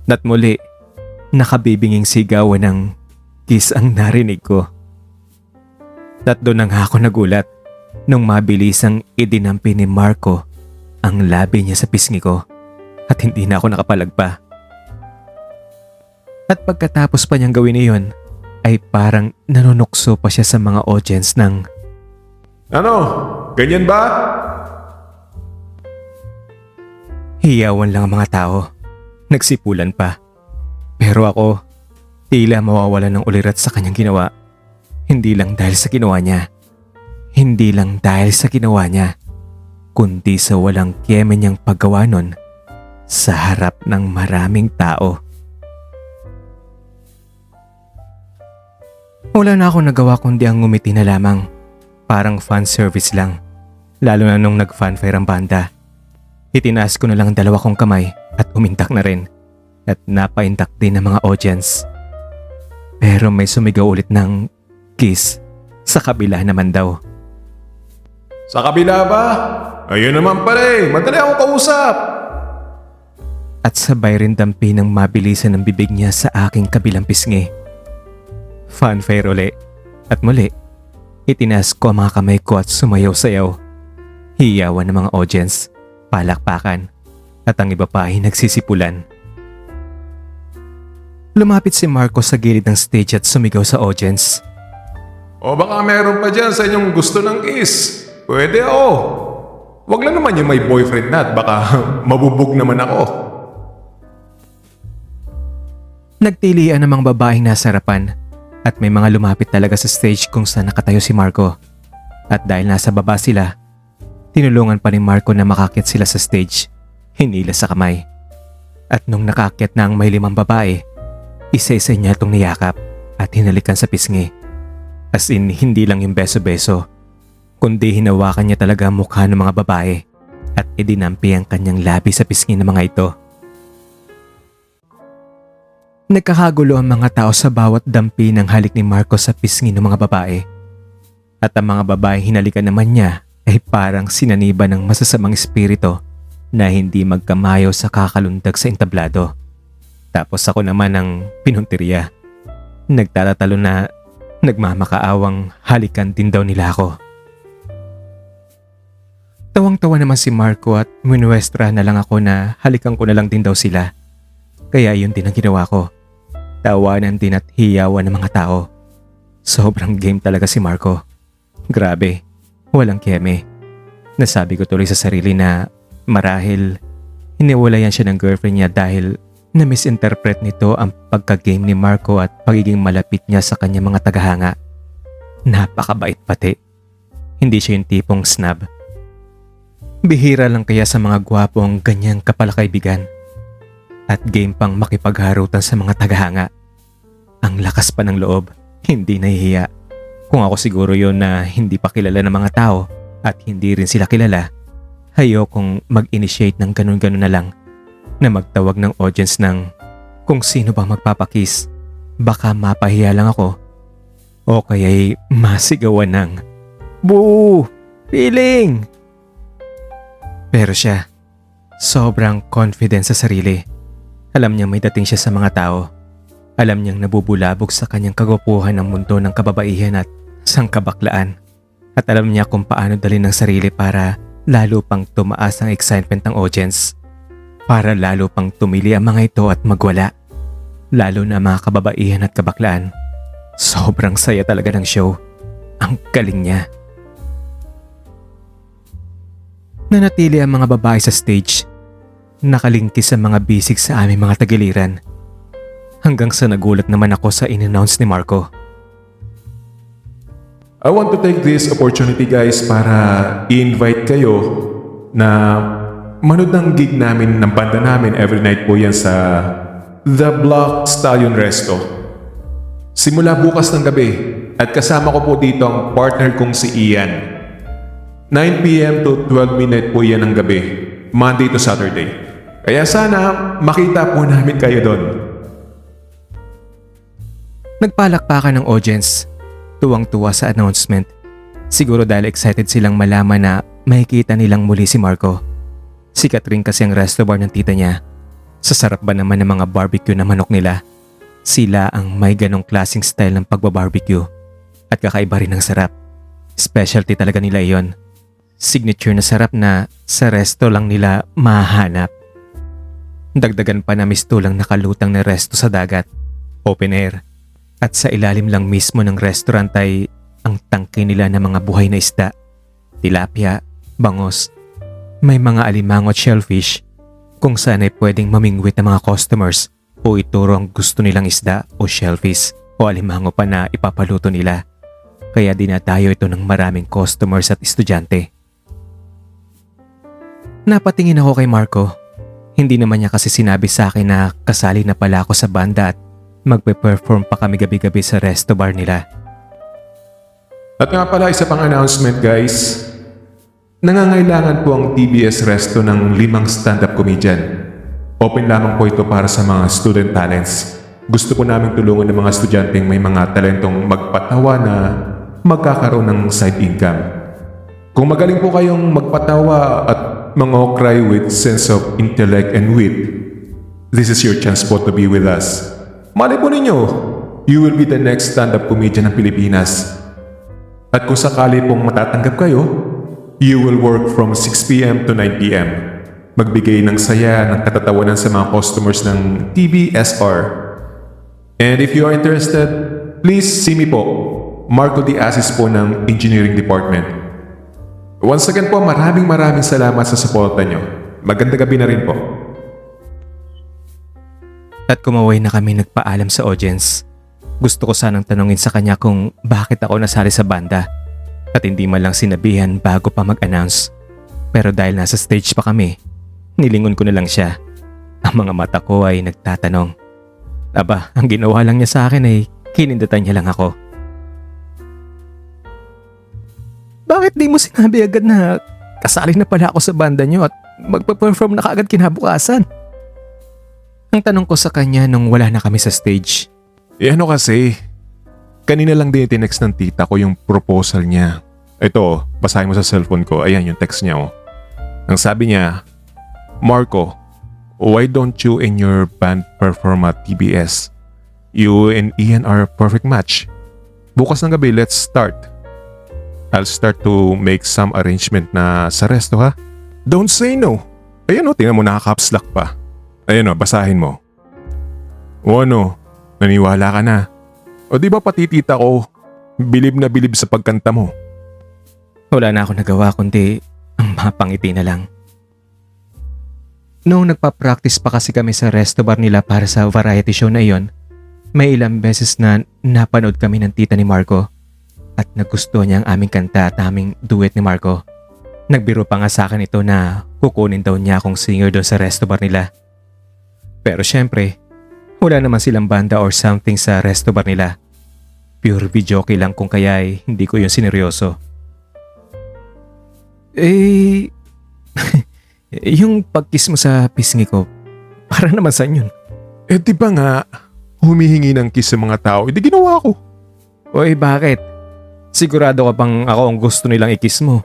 At muli, nakabibinging sigawan ng kiss ang narinig ko. At doon na nga ako nagulat nung mabilisang idinampi ni Marco ang labi niya sa pisngi ko at hindi na ako nakapalagpa. At pagkatapos pa niyang gawin iyon, ay parang nanunukso pa siya sa mga audience ng Ano? Ganyan ba? hiyawan lang ang mga tao. Nagsipulan pa. Pero ako, tila mawawalan ng ulirat sa kanyang ginawa. Hindi lang dahil sa ginawa niya. Hindi lang dahil sa ginawa niya, kundi sa walang keme niyang paggawa nun sa harap ng maraming tao. Wala na akong nagawa kundi ang ngumiti na lamang. Parang fan service lang. Lalo na nung nag-fanfare ang banda. Itinaas ko na lang ang dalawa kong kamay at umintak na rin. At napaintak din ng mga audience. Pero may sumigaw ulit ng kiss sa kabila naman daw. Sa kabila ba? Ayun naman pala eh. Madali akong kausap. At sabay rin dampi ng mabilisan ng bibig niya sa aking kabilang pisngi. Fanfare uli. At muli, itinaas ko ang mga kamay ko at sumayaw-sayaw. Hiyawan ng mga audience, palakpakan, at ang iba pa ay nagsisipulan. Lumapit si Marco sa gilid ng stage at sumigaw sa audience. O baka meron pa dyan sa inyong gusto ng kiss. Pwede ako. Wag lang naman yung may boyfriend na at baka mabubog naman ako. Nagtilian ng mga babaeng nasa harapan at may mga lumapit talaga sa stage kung saan nakatayo si Marco. At dahil nasa baba sila, tinulungan pa ni Marco na makakit sila sa stage, hinila sa kamay. At nung nakakit na ang may 5 babae, isa-isa niya itong niyakap at hinalikan sa pisngi. As in, hindi lang yung beso-beso, kundi hinawakan niya talaga ang mukha ng mga babae at idinampi ang kanyang labi sa pisngi ng mga ito. Nagkakagulo ang mga tao sa bawat dampi ng halik ni Marco sa pisngi ng mga babae. At ang mga babae hinalikan naman niya ay parang sinaniba ng masasamang espiritu na hindi magkamayo sa kakalundag sa entablado. Tapos ako naman ang pinunteriya. Nagtatatalo na nagmamakaawang halikan din daw nila ako. Tawang-tawa naman si Marco at minuestra na lang ako na halikan ko na lang din daw sila. Kaya yun din ang ginawa ko. Tawanan din at hiyawan ng mga tao. Sobrang game talaga si Marco. Grabe, walang keme. Nasabi ko tuloy sa sarili na marahil hiniwalayan siya ng girlfriend niya dahil na-misinterpret nito ang pagka-game ni Marco at pagiging malapit niya sa kanyang mga tagahanga. Napakabait pati. Hindi siya yung tipong snob. Bihira lang kaya sa mga gwapo ang ganyang kapalakaibigan. At game pang makipagharutan sa mga tagahanga. Ang lakas pa ng loob, hindi nahihiya. Kung ako siguro yon na hindi pa kilala ng mga tao at hindi rin sila kilala, ayokong mag-initiate ng ganun-ganun na lang na magtawag ng audience ng kung sino bang magpapakiss. Baka mapahiya lang ako o kaya'y masigawan ng Boo! Feeling! Pero siya, sobrang confident sa sarili. Alam niyang may dating siya sa mga tao. Alam niyang nabubulabog sa kanyang kagwapuhan ng mundo ng kababaihan at sangkabaklaan. At alam niya kung paano dalhin ng sarili para lalo pang tumaas ang excitement ng audience. Para lalo pang tumili ang mga ito at magwala. Lalo na mga kababaihan at kabaklaan. Sobrang saya talaga ng show. Ang galing niya. Nanatili ang mga babae sa stage. Nakalingkis ang mga bisig sa aming mga tagiliran. Hanggang sa nagulat naman ako sa in-announce ni Marco. I want to take this opportunity guys para i-invite kayo na manood ng gig namin ng banda namin every night po yan sa The Black Stallion Resto. Simula bukas ng gabi at kasama ko po dito ang partner kong si Ian. 9 p.m. to 12 midnight po yan ng gabi, Monday to Saturday. Kaya sana makita po namin kayo doon. Nagpalakpakan ng audience. Tuwang-tuwa sa announcement. Siguro dahil excited silang malaman na makikita nilang muli si Marco. Sikat rin kasi ang resto bar ng tita niya. Sasarap ba naman ng mga barbecue na manok nila? Sila ang may ganong klaseng style ng pagbabarbecue. At kakaiba rin ng sarap. Specialty talaga nila iyon. Signature na sarap na sa resto lang nila mahanap. Dagdagan pa na mistulang nakalutang na resto sa dagat. Open air. At sa ilalim lang mismo ng restaurant ay ang tangke nila ng mga buhay na isda. Tilapia, bangos. May mga alimango at shellfish kung saan ay pwedeng mamingwit ng mga customers o ituro ang gusto nilang isda o shellfish o alimango pa na ipapaluto nila. Kaya dinadayo ito ng maraming customers at estudyante. Napatingin ako kay Marco. Hindi naman niya kasi sinabi sa akin na kasali na pala ako sa banda at magpe-perform pa kami gabi-gabi sa resto bar nila. At nga pala isa pang announcement guys. Nangangailangan po ang TBS Resto ng 5 stand-up comedian. Open lamang po ito para sa mga student talents. Gusto po namin tulungan ng mga estudyanteng may mga talentong magpatawa na magkakaroon ng side income. Kung magaling po kayong magpatawa at mangokray with sense of intellect and wit, this is your chance po to be with us. Malay po ninyo, you will be the next stand-up comedian ng Pilipinas. At kung sakali pong matatanggap kayo, you will work from 6 p.m. to 9 p.m. Magbigay ng saya ng katatawanan sa mga customers ng TBSR. And if you are interested, please see me po, Marco D. Asis po ng Engineering Department. Once again po, maraming salamat sa suporta nyo. Magandang gabi na rin po. At kumaway na kami nagpaalam sa audience. Gusto ko sanang tanungin sa kanya kung bakit ako nasali sa banda at hindi man lang sinabihan bago pa mag-announce. Pero dahil nasa stage pa kami, nilingon ko na lang siya. Ang mga mata ko ay nagtatanong. Aba, ang ginawa lang niya sa akin ay kinindatan niya lang ako. Bakit di mo sinabi agad na kasali na pala ako sa banda niyo at magpa-perform na kaagad kinabukasan? Ang tanong ko sa kanya nung wala na kami sa stage. Ano kasi, kanina lang din tinext ng tita ko yung proposal niya. Ito, basahin mo sa cellphone ko. Ayan yung text niya. Oh. Ang sabi niya, Marco, why don't you and your band perform at TBS? You and Ian are a perfect match. Bukas ng gabi, let's start. I'll start to make some arrangement na sa resto ha. Don't say no. Ayan o, tingnan mo nakaka-caps lock pa. Ayan o, basahin mo. O ano, naniwala ka na. O di ba pati tita ko, bilib na bilib sa pagkanta mo. Wala na ako nagawa kundi ang mapangiti na lang. Noong nagpa-practice pa kasi kami sa resto bar nila para sa variety show na iyon, may ilang beses na napanood kami ng tita ni Marco at nagustuhan niya ang aming kanta at aming duet ni Marco. Nagbiro pa nga sa akin ito na kukunin daw niya akong singer doon sa resto bar nila. Pero syempre, wala naman silang banda or something sa resto bar nila. Pure videoke lang kung kaya ay hindi ko yun sineryoso. Yung pag-kiss mo sa pisngi ko, para naman saan yun? Di ba nga, humihingi ng kiss sa mga tao, hindi ginawa ko. Oy, bakit? Sigurado ka bang ako ang gusto nilang i-kiss mo?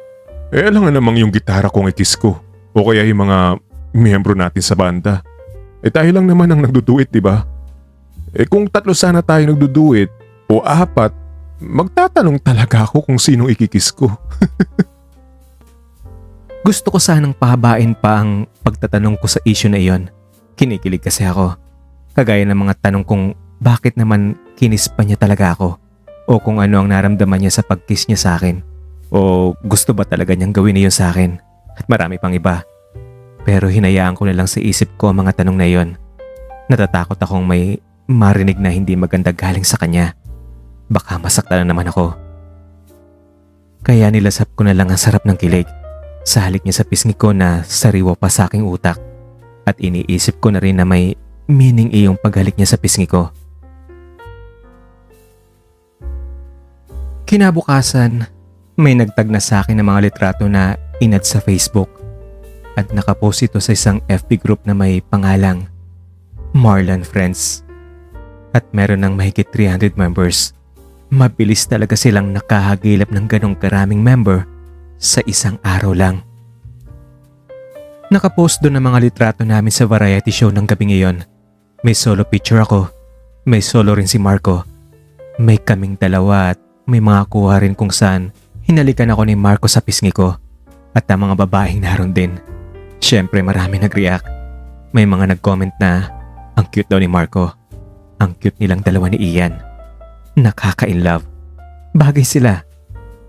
Alam nga namang yung gitara kong ikiss ko. O kaya yung mga miyembro natin sa banda. Tayo lang naman ang nagduduit, di ba? Kung 3 sana tayo nagduduit o 4, magtatanong talaga ako kung sinong ikikiss ko. Gusto ko sanang pahabain pa ang pagtatanong ko sa issue na iyon. Kinikilig kasi ako. Kagaya ng mga tanong kung bakit naman kinis pa niya talaga ako. O kung ano ang naramdaman niya sa pagkiss niya sa akin. O gusto ba talaga niyang gawin niyo sa akin. At marami pang iba. Pero hinayaan ko na lang sa isip ko ang mga tanong na iyon. Natatakot akong may marinig na hindi maganda galing sa kanya. Baka masaktan na naman ako. Kaya nilasap ko na lang ang sarap ng kilig. Sa halik niya sa pisngi ko na sariwa pa sa aking utak. At iniisip ko na rin na may meaning iyong paghalik niya sa pisngi ko. Kinabukasan, may nagtag na sa akin ng mga litrato na inad sa Facebook. At nakapost ito sa isang FB group na may pangalang Marlon Friends. At meron ng mahigit 300 members. Mabilis talaga silang nakahagilap ng ganong karaming member sa isang araw lang. Nakapost doon ang mga litrato namin sa variety show ng gabi ngayon. May solo picture ako. May solo rin si Marco. May kaming dalawa at may mga kuha rin kung saan hinalikan ako ni Marco sa pisngi ko. At ang mga babaeng naroon din. Siyempre marami nag-react. May mga nag-comment na ang cute daw ni Marco. Ang cute nilang dalawa ni Ian. Nakaka-inlove. Bagay sila.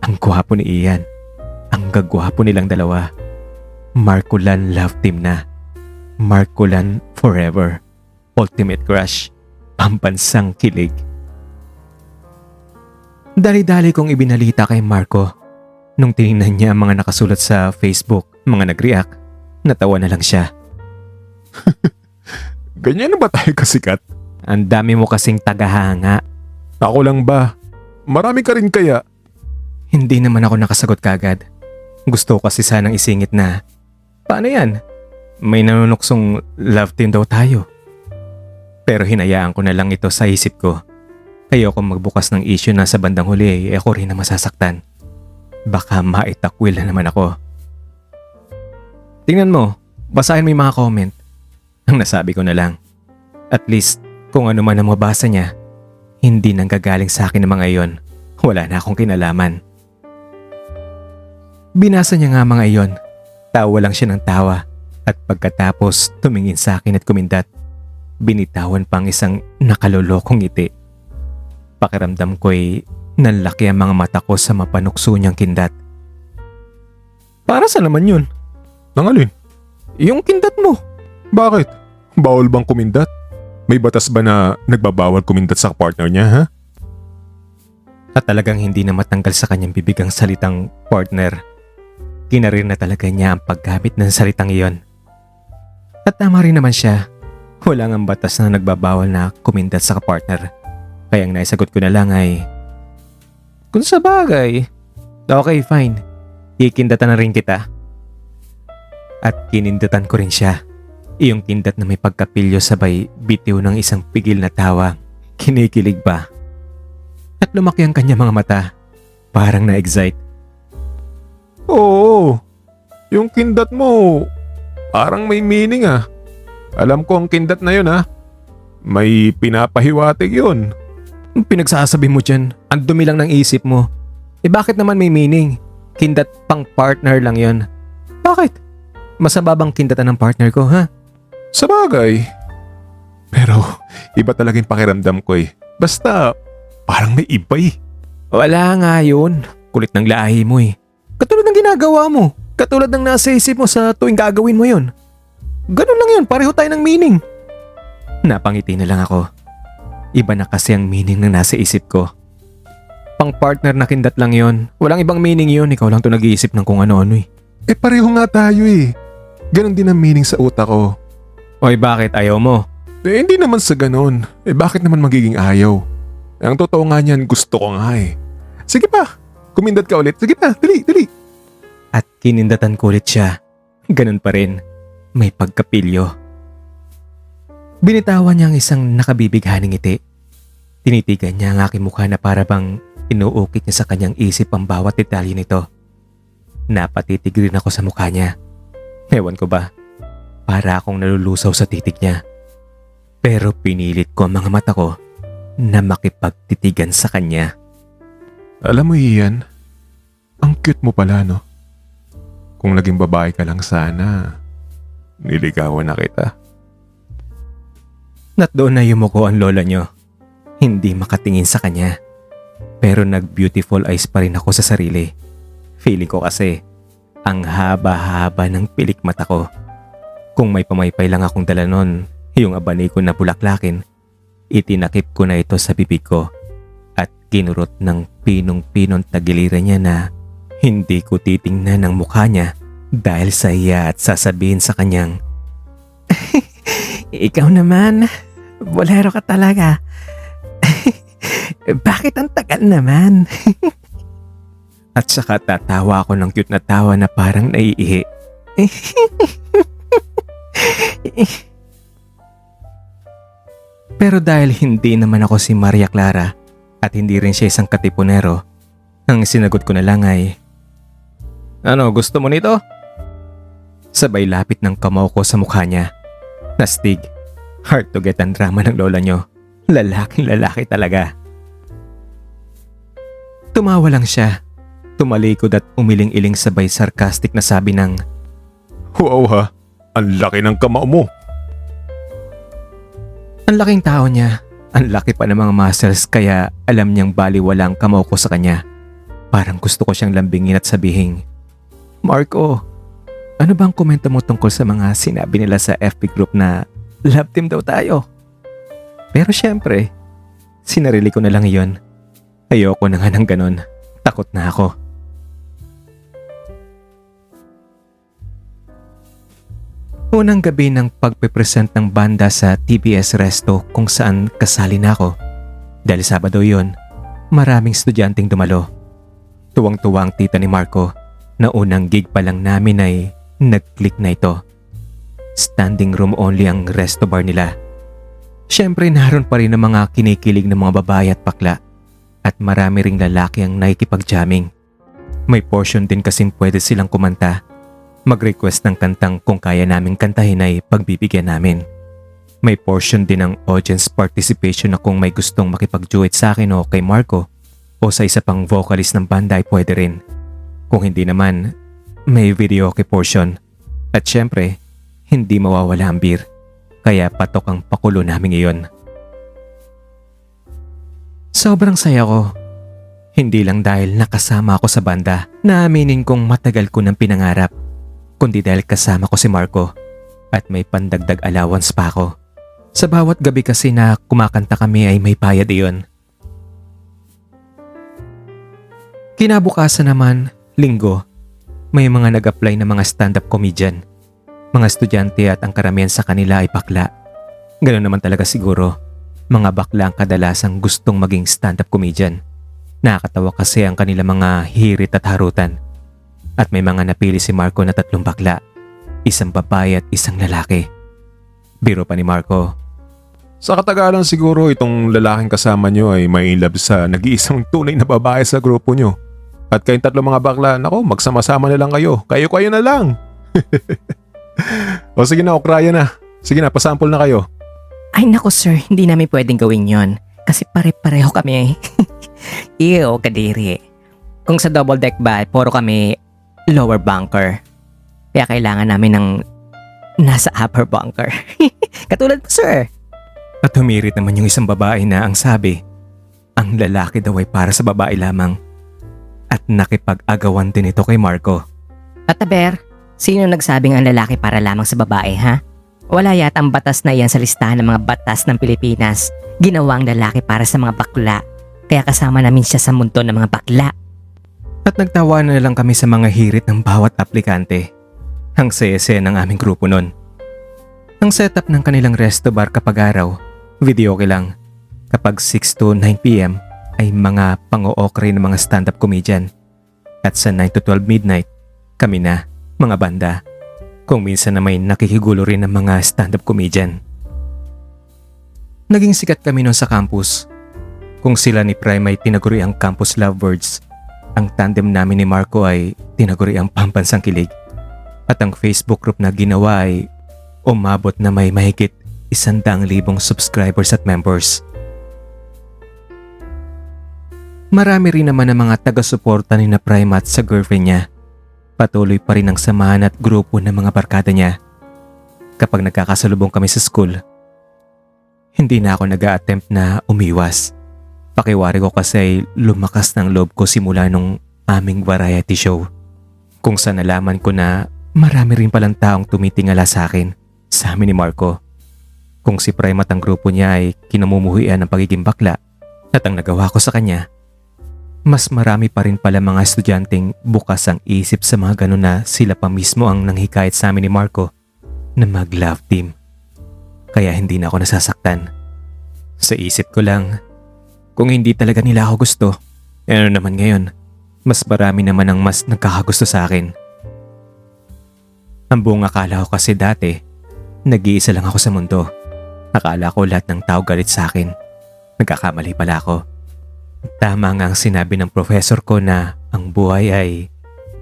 Ang gwapo ni Ian. Ang gagwapo nilang dalawa. Marcolan love team na. Marcolan forever. Ultimate crush. Pambansang kilig. Dali-dali kong ibinalita kay Marco. Nung tinignan niya ang mga nakasulat sa Facebook, mga nag-react, natawa na lang siya. Ganyan na ba tayo kasikat? Ang dami mo kasing tagahanga. Ako lang ba? Marami ka rin kaya? Hindi naman ako nakasagot kagad. Gusto ko kasi sanang isingit na, paano yan? May nanunuksong love team daw tayo. Pero hinayaan ko na lang ito sa isip ko. Ayoko magbukas ng issue na sa bandang huli ako rin na masasaktan. Baka maitakwil na naman ako. Tingnan mo, basahin mo yung mga comment. Ang nasabi ko na lang. At least, kung ano man ang mabasa niya, hindi nanggagaling sa akin ng mga iyon. Wala na akong kinalaman. Binasa niya nga mga iyon. Tawa lang siya ng tawa. At pagkatapos, tumingin sa akin at kumindat. Binitawan pang isang nakalolokong ngiti. Pakiramdam ko'y nanlaki ang mga mata ko sa mapanukso niyang kindat. Para sa naman yun? Nangalin? Yung kindat mo. Bakit? Bawal bang kumindat? May batas ba na nagbabawal kumindat sa partner niya, ha? At talagang hindi na matanggal sa kanyang bibig ang salitang partner. Kinarir na talaga niya ang paggamit ng salitang iyon. At tama rin naman siya. Wala ngang batas na nagbabawal na kumindat sa partner. Kaya ang naisagot ko na lang ay, kung sa bagay, okay fine, ikindatan na rin kita. At kinindatan ko rin siya. Iyong kindat na may pagkapilyo sabay bitiw ng isang pigil na tawa. Kinikilig pa. At lumaki ang kanya mga mata. Parang na-excite. Oo. Yung kindat mo, parang may meaning ah. Alam ko ang kindat na yun ah. May pinapahiwatig yun. Ang pinagsasabi mo dyan, ang dumi lang ng isip mo. Bakit naman may meaning? Kindat pang partner lang yon. Bakit? Masama bang kindatan ng partner ko, ha? Sa bagay. Pero iba talagang pakiramdam ko eh. Basta parang may iba eh. Wala nga yun. Kulit ng lahi mo eh. Katulad ng ginagawa mo. Katulad ng nasa isip mo sa tuwing gagawin mo yun. Ganun lang yun, pareho tayo ng meaning. Napangiti na lang ako. Iba na kasi ang meaning ng nasa isip ko. Pang partner na kindat lang yon. Walang ibang meaning yon. Ikaw lang to nag-iisip ng kung ano-ano eh. Pareho nga tayo eh. Ganon din ang meaning sa utak ko. Oy, bakit ayaw mo? Hindi naman sa ganon. Bakit naman magiging ayaw? Ang totoo nga niyan, gusto ko nga eh. Sige pa, kumindat ka ulit. Sige pa, dali. At kinindatan ko ulit siya. Ganun pa rin. May pagkapilyo. Binitawan niya ang isang nakabibighaning ngiti. Tinitigan niya ang aking mukha na para bang Inuukit niya sa kanyang isip ang bawat detalye nito. Napatitig rin ako sa mukha niya. Ewan ko ba, para akong nalulusaw sa titig niya. Pero pinilit ko ang mga mata ko na makipagtitigan sa kanya. Alam mo Ian, ang cute mo pala no? Kung naging babae ka lang sana, niligawan na kita. At doon na yumuko ang lola niyo. Hindi makatingin sa kanya. Pero nag-beautiful eyes pa rin ako sa sarili. Feeling ko kasi, ang haba-haba ng pilik mata ko. Kung may pamaypay lang akong dala nun, yung abani ko na bulaklakin, itinakip ko na ito sa bibig ko at kinurot ng pinong-pinong tagiliran niya na hindi ko titingnan ang mukha niya dahil sa iya at sasabihin sa kanyang, "Ikaw naman, bolero ka talaga. Bakit ang tagal naman?" At saka tatawa ako ng cute na tawa na parang naiihi. Pero dahil hindi naman ako si Maria Clara at hindi rin siya isang katipunero, ang sinagot ko na lang ay, "Ano, gusto mo nito?" Sabay lapit ng kamao ko sa mukha niya. Nastig, hard to get ang drama ng lola niyo. Lalaking lalaki talaga. Tumawa lang siya. Tumalikod at umiling-iling sabay sarcastic na sabi ng, Wow ha, ang laki ng kamao mo. ang laking tao niya, ang laki pa ng mga muscles kaya alam niyang baliwala ang kamao ko sa kanya. Parang gusto ko siyang lambingin at sabihin, "Marco, ano bang komento mo tungkol sa mga sinabi nila sa FB group na love team daw tayo?" Pero syempre, sinarili ko na lang iyon. Ayoko na nga ng ganon. Takot na ako. Unang gabi ng pagpipresent ng banda sa TBS Resto kung saan kasali na ako. Dahil Sabado yon, maraming estudyanteng dumalo. Tuwang-tuwang tita ni Marco na unang gig pa lang namin ay nag-click na ito. Standing room only ang resto bar nila. Siyempre naroon pa rin ang mga kinikilig ng mga babae at bakla at marami ring lalaki ang nakikipag-jamming. May portion din kasing pwede silang kumanta. Mag-request ng kantang kung kaya naming kantahin ay pagbibigyan namin. May portion din ng audience participation na kung may gustong makipag-duet sa akin o kay Marco o sa isa pang vocalist ng banda ay pwede rin. Kung hindi naman, may videoke portion. At syempre, hindi mawawala ang beer. Kaya patok ang pakulo namin ngayon. Sobrang saya ko. Hindi lang dahil nakasama ako sa banda na aminin kong matagal ko ng pinangarap, kundi dahil kasama ko si Marco at may pandagdag allowance pa ako. Sa bawat gabi kasi na kumakanta kami ay may bayad iyon. Kinabukasan naman, Linggo, may mga nag-apply na mga stand-up comedian. Mga estudyante at ang karamihan sa kanila ay bakla. Ganoon naman talaga siguro. Mga bakla ang kadalasang gustong maging stand-up comedian. Nakakatawa kasi ang kanila mga hirit at harutan. At may mga napili si Marco na 3 bakla. Isang babae at isang lalaki. Biro pa ni Marco. Sa katagalan siguro itong lalaking kasama nyo ay may love sa nag-iisang tunay na babae sa grupo nyo. At kayong 3 mga bakla, nako magsama-sama na lang kayo. Kayo-kayo na lang. O sige na, okraya na. Sige na, pasample na kayo. Ay nako sir, hindi namin pwedeng gawin yon. Kasi pare-pareho kami. Ew, kadiri. Kung sa double deck ba, puro kami lower bunker. Kaya kailangan namin ng nasa upper bunker. Katulad po sir. At humirit naman yung isang babae na ang sabi, ang lalaki daw ay para sa babae lamang. At nakipag-agawan din ito kay Marco. At Aber, sino nagsabing ang lalaki para lamang sa babae ha? Wala yata ang batas na iyan sa listahan ng mga batas ng Pilipinas. Ginawa ang lalaki para sa mga bakla. Kaya kasama namin siya sa mundo ng mga bakla. At nagtawanan na lang kami sa mga hirit ng bawat aplikante. Ang saya-saya ng aming grupo nun. Ang setup ng kanilang resto bar kapag araw, videoke lang. Kapag 6 to 9 p.m. ay mga pang-o-okre ng mga stand-up comedian. At sa 9 to 12 midnight, kami na, mga banda. Kung minsan na may nakikigulo rin ng mga stand-up comedian. Naging sikat kami noon sa campus. Kung sila ni Prime ay tinaguri ang campus lovebirds, ang tandem namin ni Marco ay tinaguri ang pambansang kilig. At ang Facebook group na ginawa ay umabot na may mahigit 100,000 subscribers at members. Marami rin naman ang mga taga-suporta ni na Prime at sa girlfriend niya. Patuloy pa rin ang samahan at grupo ng mga barkada niya. Kapag nagkakasalubong kami sa school, hindi na ako nag-a-attempt na umiwas. Pakiwari ko kasi ay lumakas ng loob ko simula nung aming variety show. Kung saan nalaman ko na marami rin palang taong tumitingala sa akin, sa amin ni Marco. Kung si Prime at ang grupo niya ay kinamumuhian ng pagiging bakla at ang nagawa ko sa kanya, mas marami pa rin pala mga estudyanteng bukas ang isip sa mga ganun na sila pa mismo ang nanghikayat sa amin ni Marco na mag-love team. Kaya hindi na ako nasasaktan. Sa isip ko lang, kung hindi talaga nila ako gusto, ano naman ngayon, mas marami naman ang mas nagkakagusto sa akin. Ang buong akala ko kasi dati, nag-iisa lang ako sa mundo. Akala ko lahat ng tao galit sa akin. Nagkakamali pala ako. Tama nga ang sinabi ng professor ko na ang buhay ay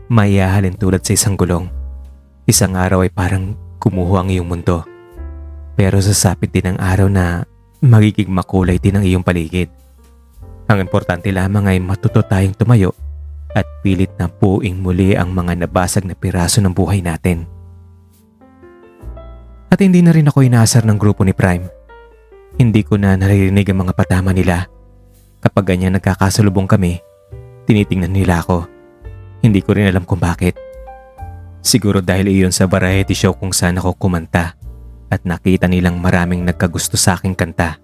mayahalin tulad sa isang gulong. Isang araw ay parang kumuho ang iyong mundo. Pero sasapit din ang araw na magiging makulay din ang iyong paligid. Ang importante lamang ay matuto tayong tumayo at pilit na puing muli ang mga nabasag na piraso ng buhay natin. At hindi na rin ako inaasar ng grupo ni Prime. Hindi ko na naririnig ang mga patama nila. Kapag ganyan nagkakasalubong kami, tinitingnan nila ako. Hindi ko rin alam kung bakit. Siguro dahil iyon sa variety show kung saan ako kumanta at nakita nilang maraming nagkagusto sa aking kanta.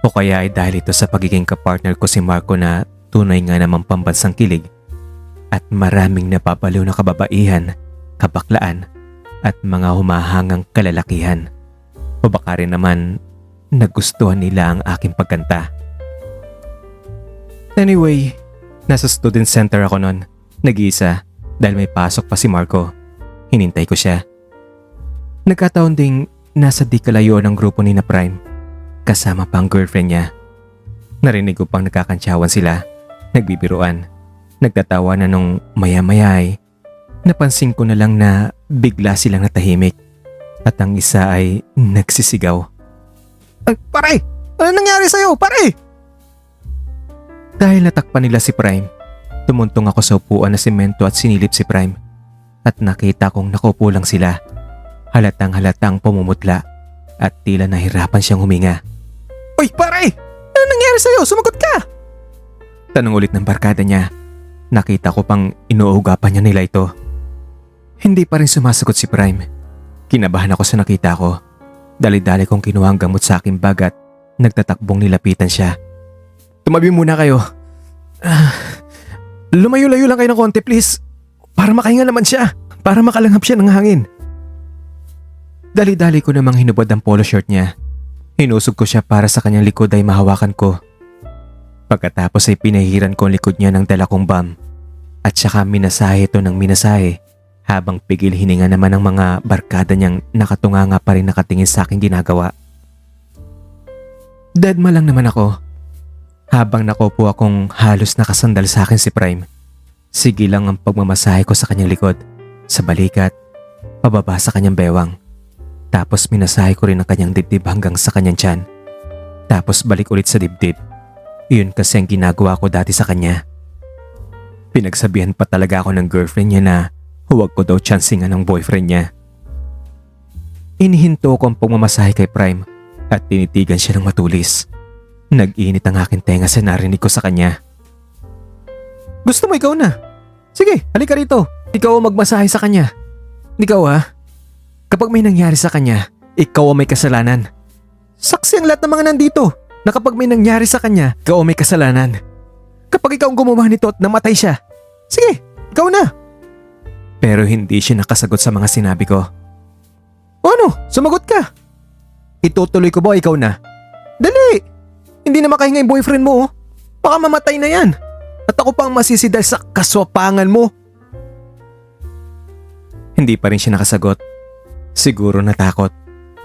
O kaya ay dahil ito sa pagiging kapartner ko si Marco na tunay nga namang pambansang kilig at maraming napapaliw na kababaihan, kabaklaan at mga humahangang kalalakihan. O baka rin naman nagustuhan nila ang aking pagkanta. Anyway, nasa student center ako noon, nag-iisa dahil may pasok pa si Marco. Hinintay ko siya. Nagkataon ding nasa di kalayuan ng grupo ni na Prime. Kasama pa ang girlfriend niya. Narinig ko pang nagkakantsawan sila, nagbibiruan, nagtatawa na nung maya-maya ay napansin ko na lang na bigla silang natahimik at ang isa ay nagsisigaw. Ay, pare! Ano nangyari sa'yo, pare? Dahil natakpan nila si Prime, tumuntong ako sa upuan na semento at sinilip si Prime at nakita kong nakaupo lang sila. Halatang-halatang pumumutla at tila nahirapan siyang huminga. Uy, pare! Ano nangyari sa'yo? Sumagot ka! Tanong ulit ng barkada niya. Nakita ko pang inuugapan niya nila ito. Hindi pa rin sumasagot si Prime. Kinabahan ako sa nakita ko. Dali-dali kong kinuha ang gamot sa aking bag at nagtatakbong nilapitan siya. Tumabi muna kayo. Lumayo-layo lang kayo ng konti please. Para makahinga naman siya. Para makalanghap siya ng hangin. Dali-dali ko namang hinubad ang polo shirt niya. Hinusog ko siya para sa kanyang likod ay mahawakan ko. Pagkatapos ay pinahiran ko ang likod niya ng dala kong bam. At saka minasahe ito ng minasahe habang pigil hininga naman ng mga barkada niyang nakatunganga pa rin nakatingin sa aking ginagawa. Deadma lang naman ako. Habang nakupo akong halos nakasandal sa akin si Prime, sige lang ang pagmamasahe ko sa kanyang likod, sa balikat, pababa sa kanyang bewang. Tapos minasahe ko rin ang kanyang dibdib hanggang sa kanyang tiyan. Tapos balik ulit sa dibdib. Iyon kasi ang ginagawa ko dati sa kanya. Pinagsabihan pa talaga ako ng girlfriend niya na huwag ko daw tsansingan ng boyfriend niya. Inihinto ko ang pagmamasahe kay Prime at tinitigan siya ng matulis. Nag-init ang aking tenga sa narinig ko sa kanya. Gusto mo ikaw na? Sige, halika rito. Ikaw ang magmasahe sa kanya. Ikaw ha? Kapag may nangyari sa kanya, ikaw ang may kasalanan. Saksi ang lahat ng mga nandito na kapag may nangyari sa kanya, ikaw ang may kasalanan. Kapag ikaw ang gumawa nito at namatay siya, sige, ikaw na. Pero hindi siya nakasagot sa mga sinabi ko. O ano? Sumagot ka. Itutuloy ko ba ikaw na? Dali! Hindi na makahinga yung boyfriend mo. Baka mamatay na yan. At ako pang masisi dahil sa kaswapangan mo. Hindi pa rin siya nakasagot. Siguro natakot.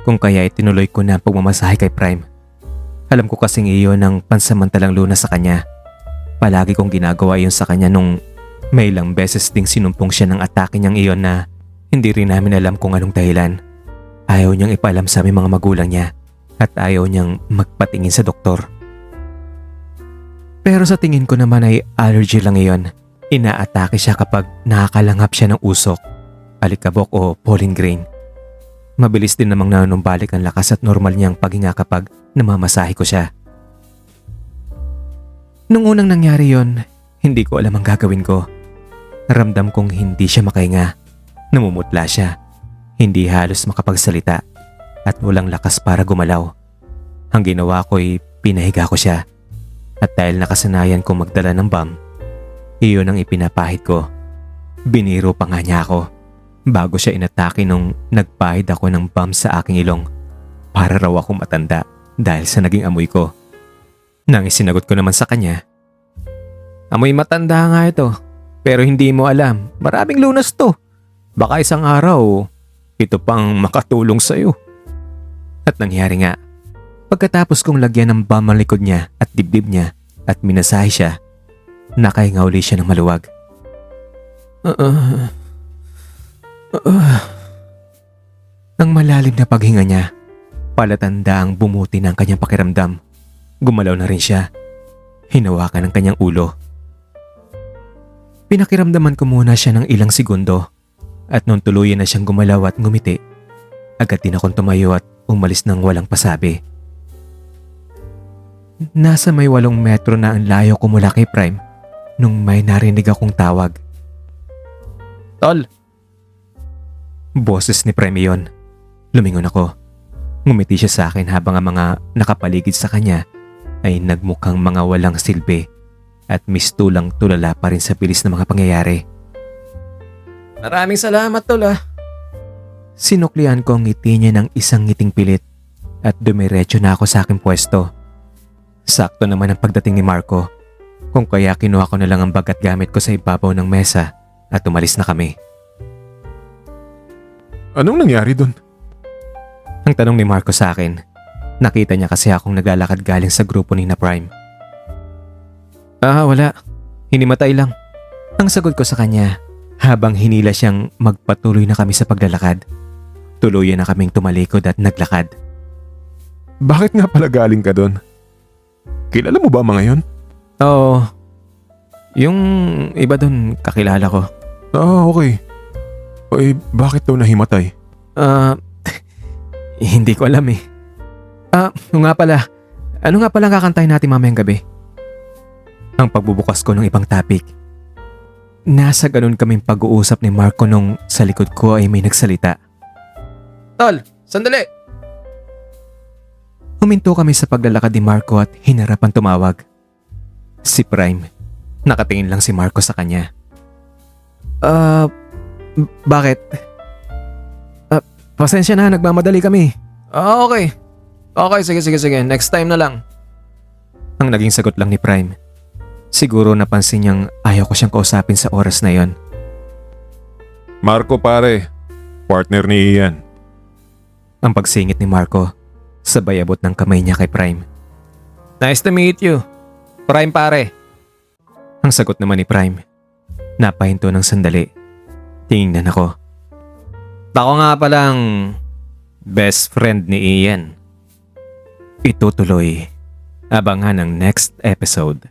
Kung kaya itinuloy ko na ang pagmamasahe kay Prime. Alam ko kasing iyon ang pansamantalang lunas sa kanya. Palagi kong ginagawa iyon sa kanya nung may ilang beses ding sinumpong siya ng atake niyang iyon na hindi rin namin alam kung anong dahilan. Ayaw niyang ipaalam sa aming mga magulang niya at ayaw niyang magpatingin sa doktor. Pero sa tingin ko naman ay allergy lang iyon. Inaatake siya kapag nakakalanghap siya ng usok, alikabok o pollen grain. Mabilis din namang nanunumbalik ang lakas at normal niyang paghinga kapag namamasahe ko siya. Nung unang nangyari yon, hindi ko alam ang gagawin ko. Ramdam kong hindi siya makahinga. Namumutla siya. Hindi halos makapagsalita at walang lakas para gumalaw. Ang ginawa ko ay pinahiga ko siya. At dahil nakasanayan kong magdala ng bomb, iyon ang ipinapahid ko. Biniro pa nga niya ako bago siya inatake nung nagpahid ako ng bomb sa aking ilong para raw ako matanda dahil sa naging amoy ko. Nang isinagot ko naman sa kanya, "Amoy matanda nga ito, pero hindi mo alam, maraming lunas to. Baka isang araw, ito pang makatulong sa'yo." At nangyari nga. Pagkatapos kong lagyan ng bomb ang likod niya at dibdib niya at minasahe siya, nakahinga uli siya ng maluwag. Ang malalim na paghinga niya, palatanda ang bumuti ng kanyang pakiramdam. Gumalaw na rin siya. Hinawakan ang kanyang ulo. Pinakiramdaman ko muna siya ng ilang segundo at nung tuluyan na siyang gumalaw at ngumiti, agad din akong tumayo at umalis ng walang pasabi. Nasa may 8 metro na ang layo ko mula kay Prime nung may narinig akong tawag. "Tol!" Boses ni Prime iyon. Lumingon ako. Ngumiti siya sa akin habang ang mga nakapaligid sa kanya ay nagmukhang mga walang silbi at mistulang tulala pa rin sa bilis ng mga pangyayari. "Maraming salamat, Tol ah." Sinuklian ko ang ngiti niya ng isang ngiting pilit at dumiretso na ako sa aking pwesto. Sakto naman ang pagdating ni Marco, kung kaya kinuha ko na lang ang bag at gamit ko sa ibabaw ng mesa at umalis na kami. Anong nangyari doon? Ang tanong ni Marco sa akin, nakita niya kasi akong naglalakad galing sa grupo ni na Prime. Wala. Hinimatay lang." Ang sagot ko sa kanya habang hinila siyang magpatuloy na kami sa paglalakad. Tuluyan na kaming tumalikod at naglakad. Bakit nga pala galing ka doon? Kilala mo ba ang mga yon? Oo. Yung iba doon kakilala ko. Okay. Bakit daw nahimatay? Hindi ko alam eh. Nga pala. Ano nga pala kakantahin natin mamayang gabi? Ang pagbubukas ko ng ibang topic. Nasa ganun kaming pag-uusap ni Marco nung sa likod ko ay may nagsalita. "Tol, sandali!" Huminto kami sa paglalakad ni Marco at hinarapan tumawag. Si Prime. Nakatingin lang si Marco sa kanya. Bakit? Pasensya na, nagmamadali kami." Okay. Okay, sige. Next time na lang." Ang naging sagot lang ni Prime. Siguro napansin niyang ayaw ko siyang kausapin sa oras na yon. Marco pare, partner ni Ian. Ang pagsingit ni Marco, sabay abot ng kamay niya kay Prime. "Nice to meet you, Prime pare." Ang sagot naman ni Prime. Napahinto ng sandali. Tingnan ako. "Ako nga palang best friend ni Ian." Itutuloy. Abangan ang next episode.